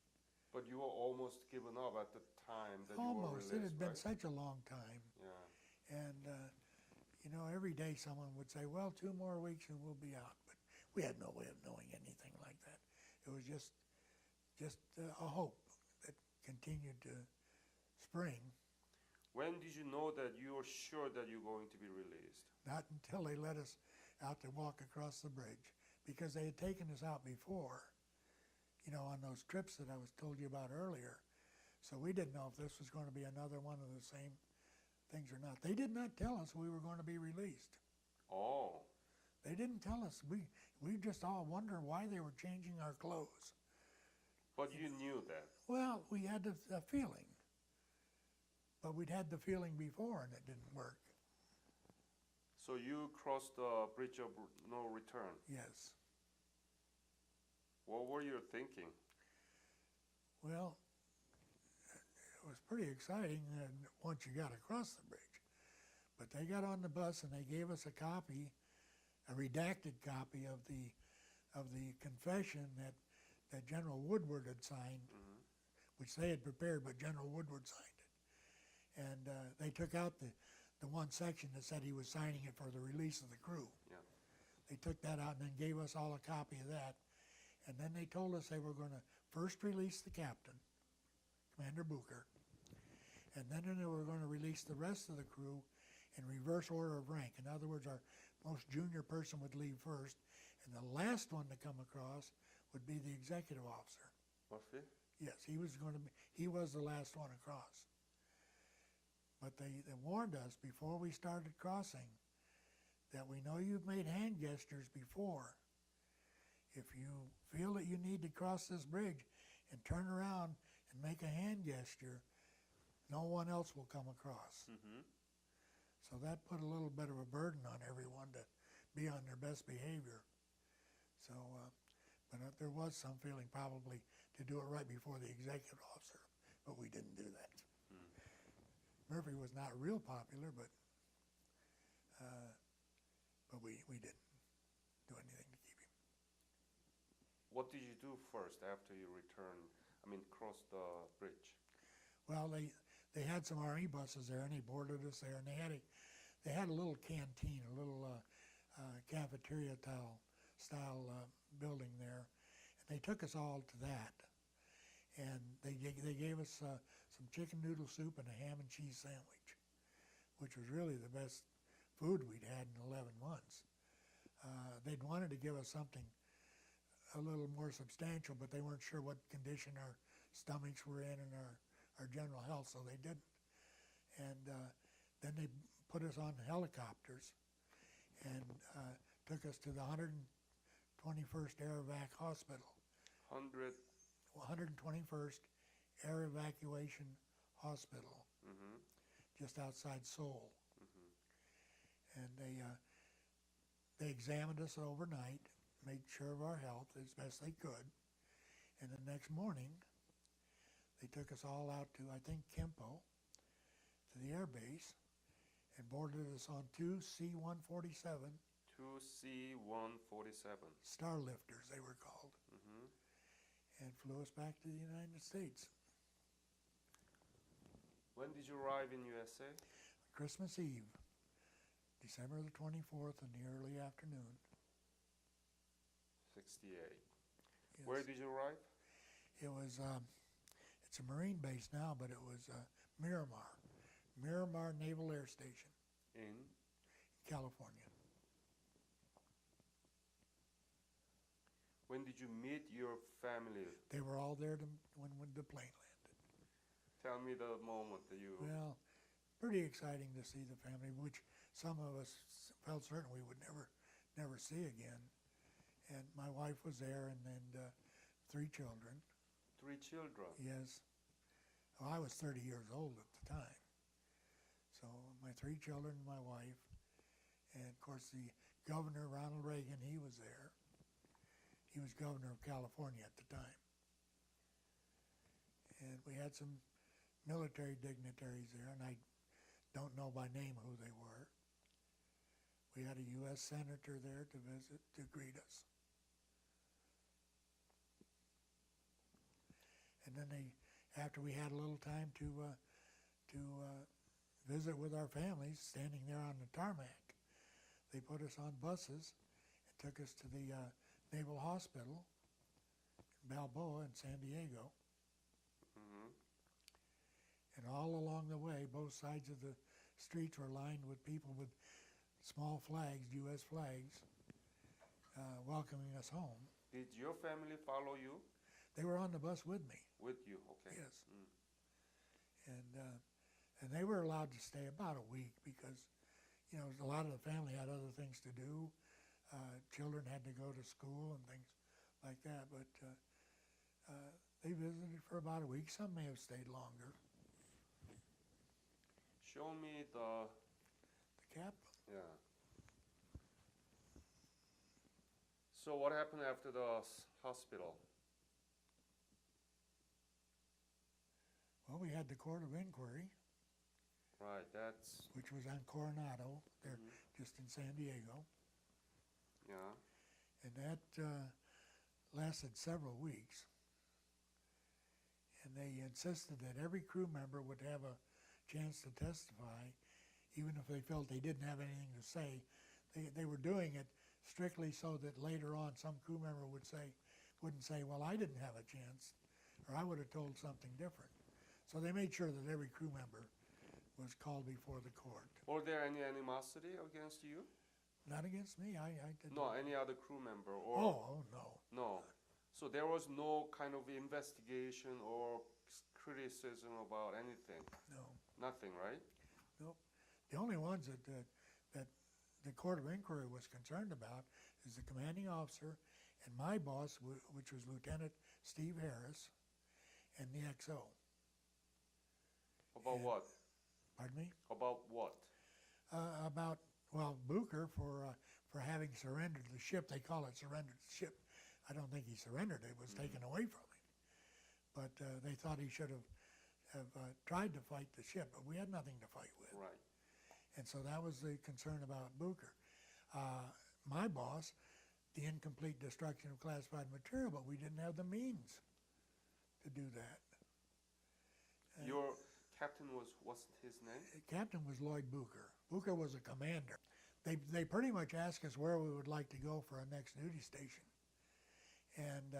Speaker 2: But you were almost given up at the time that you were
Speaker 1: Almost.
Speaker 2: released,
Speaker 1: It had been
Speaker 2: right?
Speaker 1: such a long time.
Speaker 2: Yeah.
Speaker 1: And, every day someone would say, well, 2 more weeks and we'll be out. But we had no way of knowing anything like that. It was just a hope that continued to spring.
Speaker 2: When did you know that you were sure that you're going to be released?
Speaker 1: Not until they let us out to walk across the bridge, because they had taken us out before, on those trips that I was told you about earlier. So we didn't know if this was going to be another one of the same things or not. They did not tell us we were going to be released.
Speaker 2: Oh.
Speaker 1: They didn't tell us. We just all wondered why they were changing our clothes.
Speaker 2: But you knew that.
Speaker 1: Well, we had a feeling. But we'd had the feeling before and it didn't work.
Speaker 2: So you crossed the bridge of no return.
Speaker 1: Yes.
Speaker 2: What were you thinking?
Speaker 1: Well, it was pretty exciting once you got across the bridge. But they got on the bus and they gave us a copy, a redacted copy of the confession that General Woodward had signed,
Speaker 2: Mm-hmm.
Speaker 1: which they had prepared, but General Woodward signed it. And they took out the one section that said he was signing it for the release of the crew.
Speaker 2: Yeah.
Speaker 1: They took that out and then gave us all a copy of that. And then they told us they were going to first release the captain, Commander Booker, and then they were going to release the rest of the crew in reverse order of rank. In other words, our most junior person would leave first, and the last one to come across would be the executive officer.
Speaker 2: Murphy?
Speaker 1: Yes, he was the last one across. But they warned us before we started crossing that we know you've made hand gestures before. If you feel that you need to cross this bridge and turn around and make a hand gesture, no one else will come across.
Speaker 2: Mm-hmm.
Speaker 1: So that put a little bit of a burden on everyone to be on their best behavior. So, but there was some feeling probably to do it right before the executive officer, but we didn't do that.
Speaker 2: Mm.
Speaker 1: Murphy was not real popular, but we didn't do anything to keep him.
Speaker 2: What did you do first after you returned? I cross the bridge?
Speaker 1: Well, they had some Army buses there, and they boarded us there, and they had a little canteen, a little cafeteria style building there, and they took us all to that, and they gave us some chicken noodle soup and a ham and cheese sandwich, which was really the best food we'd had in 11 months. They'd wanted to give us something a little more substantial, but they weren't sure what condition our stomachs were in and our general health, so they didn't. And then they put us on helicopters and took us to the 121st Air Evac Hospital. 121st Air Evacuation Hospital, just outside Seoul. And they examined us overnight, made sure of our health as best they could, and the next morning they took us all out to, I think, Kempo, to the air base, and boarded us on two C-147.
Speaker 2: Two C-147.
Speaker 1: Starlifters, they were called, and flew us back to the United States.
Speaker 2: When did you arrive in USA?
Speaker 1: Christmas Eve, December the 24th in the early afternoon.
Speaker 2: 68.
Speaker 1: Yes.
Speaker 2: Where did you arrive?
Speaker 1: It was, it's a Marine base now, but it was Miramar Naval Air Station
Speaker 2: In?
Speaker 1: California.
Speaker 2: When did you meet your family?
Speaker 1: They were all there when the plane landed.
Speaker 2: Tell me the moment that you...
Speaker 1: Well, pretty exciting to see the family, which some of us felt certain we would never see again. And my wife was there, and 3 children.
Speaker 2: 3 children?
Speaker 1: Yes. Well, I was 30 years old at the time. So my 3 children and my wife, and of course the governor, Ronald Reagan, he was there. He was governor of California at the time. And we had some military dignitaries there, and I don't know by name who they were. We had a U.S. senator there to visit, to greet us. And then after we had a little time to visit with our families, standing there on the tarmac, they put us on buses and took us to the Naval Hospital in Balboa in San Diego. And all along the way, both sides of the streets were lined with people with small flags, U.S. flags, welcoming us home.
Speaker 2: Did your family follow you?
Speaker 1: They were on the bus with me.
Speaker 2: With you, okay.
Speaker 1: Yes. And they were allowed to stay about a week because, you know, a lot of the family had other things to do. Children had to go to school and things like that, but they visited for about a week. Some may have stayed longer.
Speaker 2: Show me the
Speaker 1: Capitol.
Speaker 2: Yeah. So what happened after the hospital?
Speaker 1: Well, we had the Court of Inquiry,
Speaker 2: Right, that's...
Speaker 1: which was on Coronado, there just in San Diego.
Speaker 2: Yeah.
Speaker 1: And that lasted several weeks. And they insisted that every crew member would have a chance to testify, even if they felt they didn't have anything to say. They were doing it strictly so that later on some crew member wouldn't say, well, I didn't have a chance, or I would have told something different. So they made sure that every crew member was called before the court.
Speaker 2: Were there any animosity against you?
Speaker 1: Not against me, I didn't.
Speaker 2: No, any other crew member? Or
Speaker 1: Oh, no.
Speaker 2: No. So there was no kind of investigation or criticism about anything?
Speaker 1: No.
Speaker 2: Nothing, right?
Speaker 1: Nope. The only ones that the Court of Inquiry was concerned about is the commanding officer and my boss, which was Lieutenant Steve Harris, and the XO.
Speaker 2: About what?
Speaker 1: Pardon me?
Speaker 2: About what?
Speaker 1: Well, Booker for having surrendered the ship. They call it surrendered the ship. I don't think he surrendered. It was taken away from him. But they thought he should have tried to fight the ship, but we had nothing to fight with.
Speaker 2: Right.
Speaker 1: And so that was the concern about Booker. My boss, the incomplete destruction of classified material, but we didn't have the means to to do that.
Speaker 2: Your captain what's his name?
Speaker 1: Captain was Lloyd Booker. Booker was a commander. They pretty much asked us where we would like to go for our next duty station, and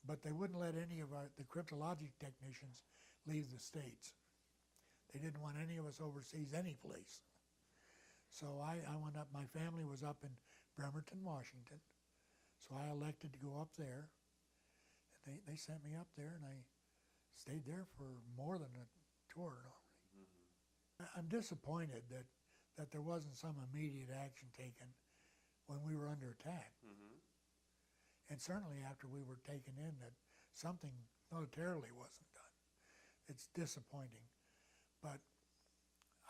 Speaker 1: but they wouldn't let any of the cryptologic technicians leave the States. They didn't want any of us overseas any place. So I went up, my family was up in Bremerton, Washington, so I elected to go up there. And they sent me up there, and I stayed there for more than a tour. I'm disappointed that there wasn't some immediate action taken when we were under attack. And certainly after we were taken in, that something militarily wasn't done. It's disappointing. But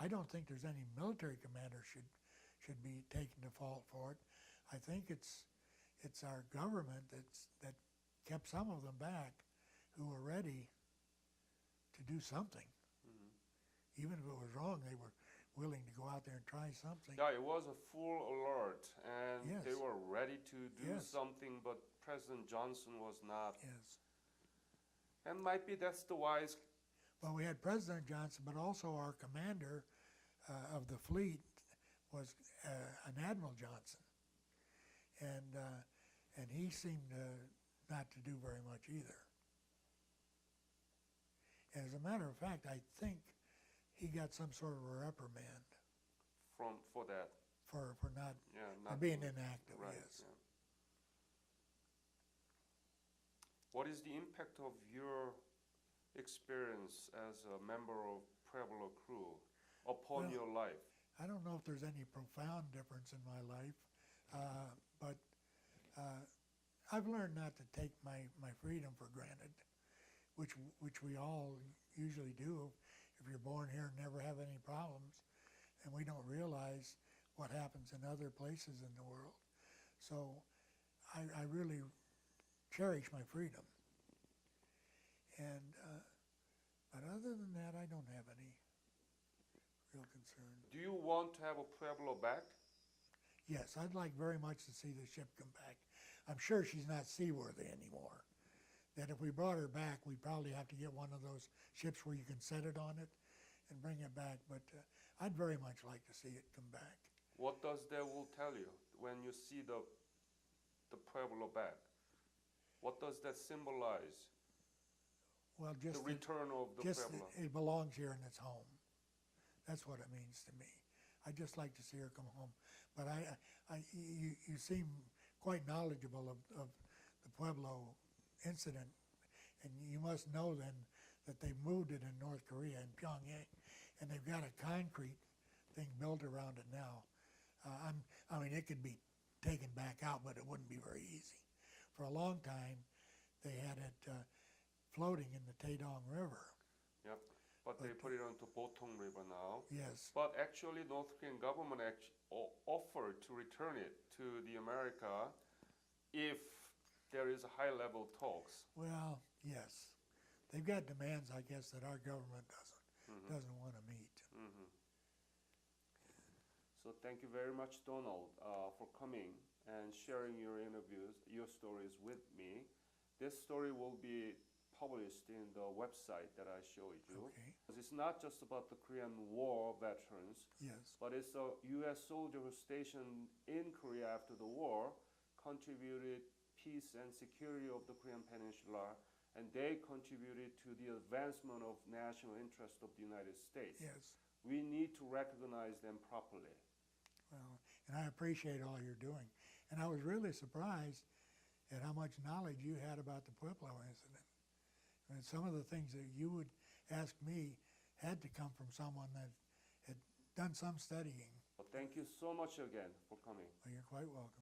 Speaker 1: I don't think there's any military commander should be taken to fault for it. I think it's our government that kept some of them back who were ready to do something. Even if it was wrong, they were willing to go out there and try something.
Speaker 2: Yeah, it was a full alert, and
Speaker 1: Yes.
Speaker 2: they were ready to do
Speaker 1: Yes.
Speaker 2: something, but President Johnson was not.
Speaker 1: Yes.
Speaker 2: And might be that's the wise.
Speaker 1: Well, we had President Johnson, but also our commander of the fleet was an Admiral Johnson, and he seemed not to do very much either. And as a matter of fact, I think he got some sort of a reprimand
Speaker 2: For that.
Speaker 1: for not
Speaker 2: Yeah,
Speaker 1: for
Speaker 2: not
Speaker 1: being
Speaker 2: doing-
Speaker 1: inactive.
Speaker 2: Right.
Speaker 1: Yes.
Speaker 2: Yeah. What is the impact of your experience as a member of Pueblo crew upon
Speaker 1: Well,
Speaker 2: your life?
Speaker 1: I don't know if there's any profound difference in my life, but I've learned not to take my freedom for granted, which we all usually do if you're born here and never have any problems, and we don't realize what happens in other places in the world. So I really cherish my freedom. And but other than that, I don't have any real concern.
Speaker 2: Do you want to have a Pueblo back?
Speaker 1: Yes, I'd like very much to see the ship come back. I'm sure she's not seaworthy anymore. That if we brought her back, we'd probably have to get one of those ships where you can set it on it and bring it back. But I'd very much like to see it come back.
Speaker 2: What does that will tell you when you see the Pueblo back? What does that symbolize?
Speaker 1: Well,
Speaker 2: The
Speaker 1: just
Speaker 2: return of the
Speaker 1: just
Speaker 2: Pueblo.
Speaker 1: it belongs here and it's home. That's what it means to me. I'd just like to see her come home. But you seem quite knowledgeable of the Pueblo incident, and you must know then that they moved it in North Korea, in Pyongyang, and they've got a concrete thing built around it now. I mean, it could be taken back out, but it wouldn't be very easy. For a long time, they had it floating in the Taedong River.
Speaker 2: Yep. But they put it onto Botong River now.
Speaker 1: Yes.
Speaker 2: But actually, North Korean government offered to return it to the America if there is a high-level talks.
Speaker 1: Well, yes. They've got demands, I guess, that our government doesn't want to meet.
Speaker 2: So thank you very much, Donald, for coming and sharing your interviews, your stories with me. This story will be published in the website that I showed you.
Speaker 1: Okay.
Speaker 2: It's not just about the Korean War veterans,
Speaker 1: Yes.
Speaker 2: but it's a U.S. soldier who stationed in Korea after the war, contributed peace and security of the Korean Peninsula, and they contributed to the advancement of national interest of the United States.
Speaker 1: Yes.
Speaker 2: We need to recognize them properly.
Speaker 1: Well, and I appreciate all you're doing. And I was really surprised at how much knowledge you had about the Pueblo incident. I mean, some of the things that you would ask me had to come from someone that had done some studying.
Speaker 2: But thank you so much again for coming.
Speaker 1: Well, you're quite welcome.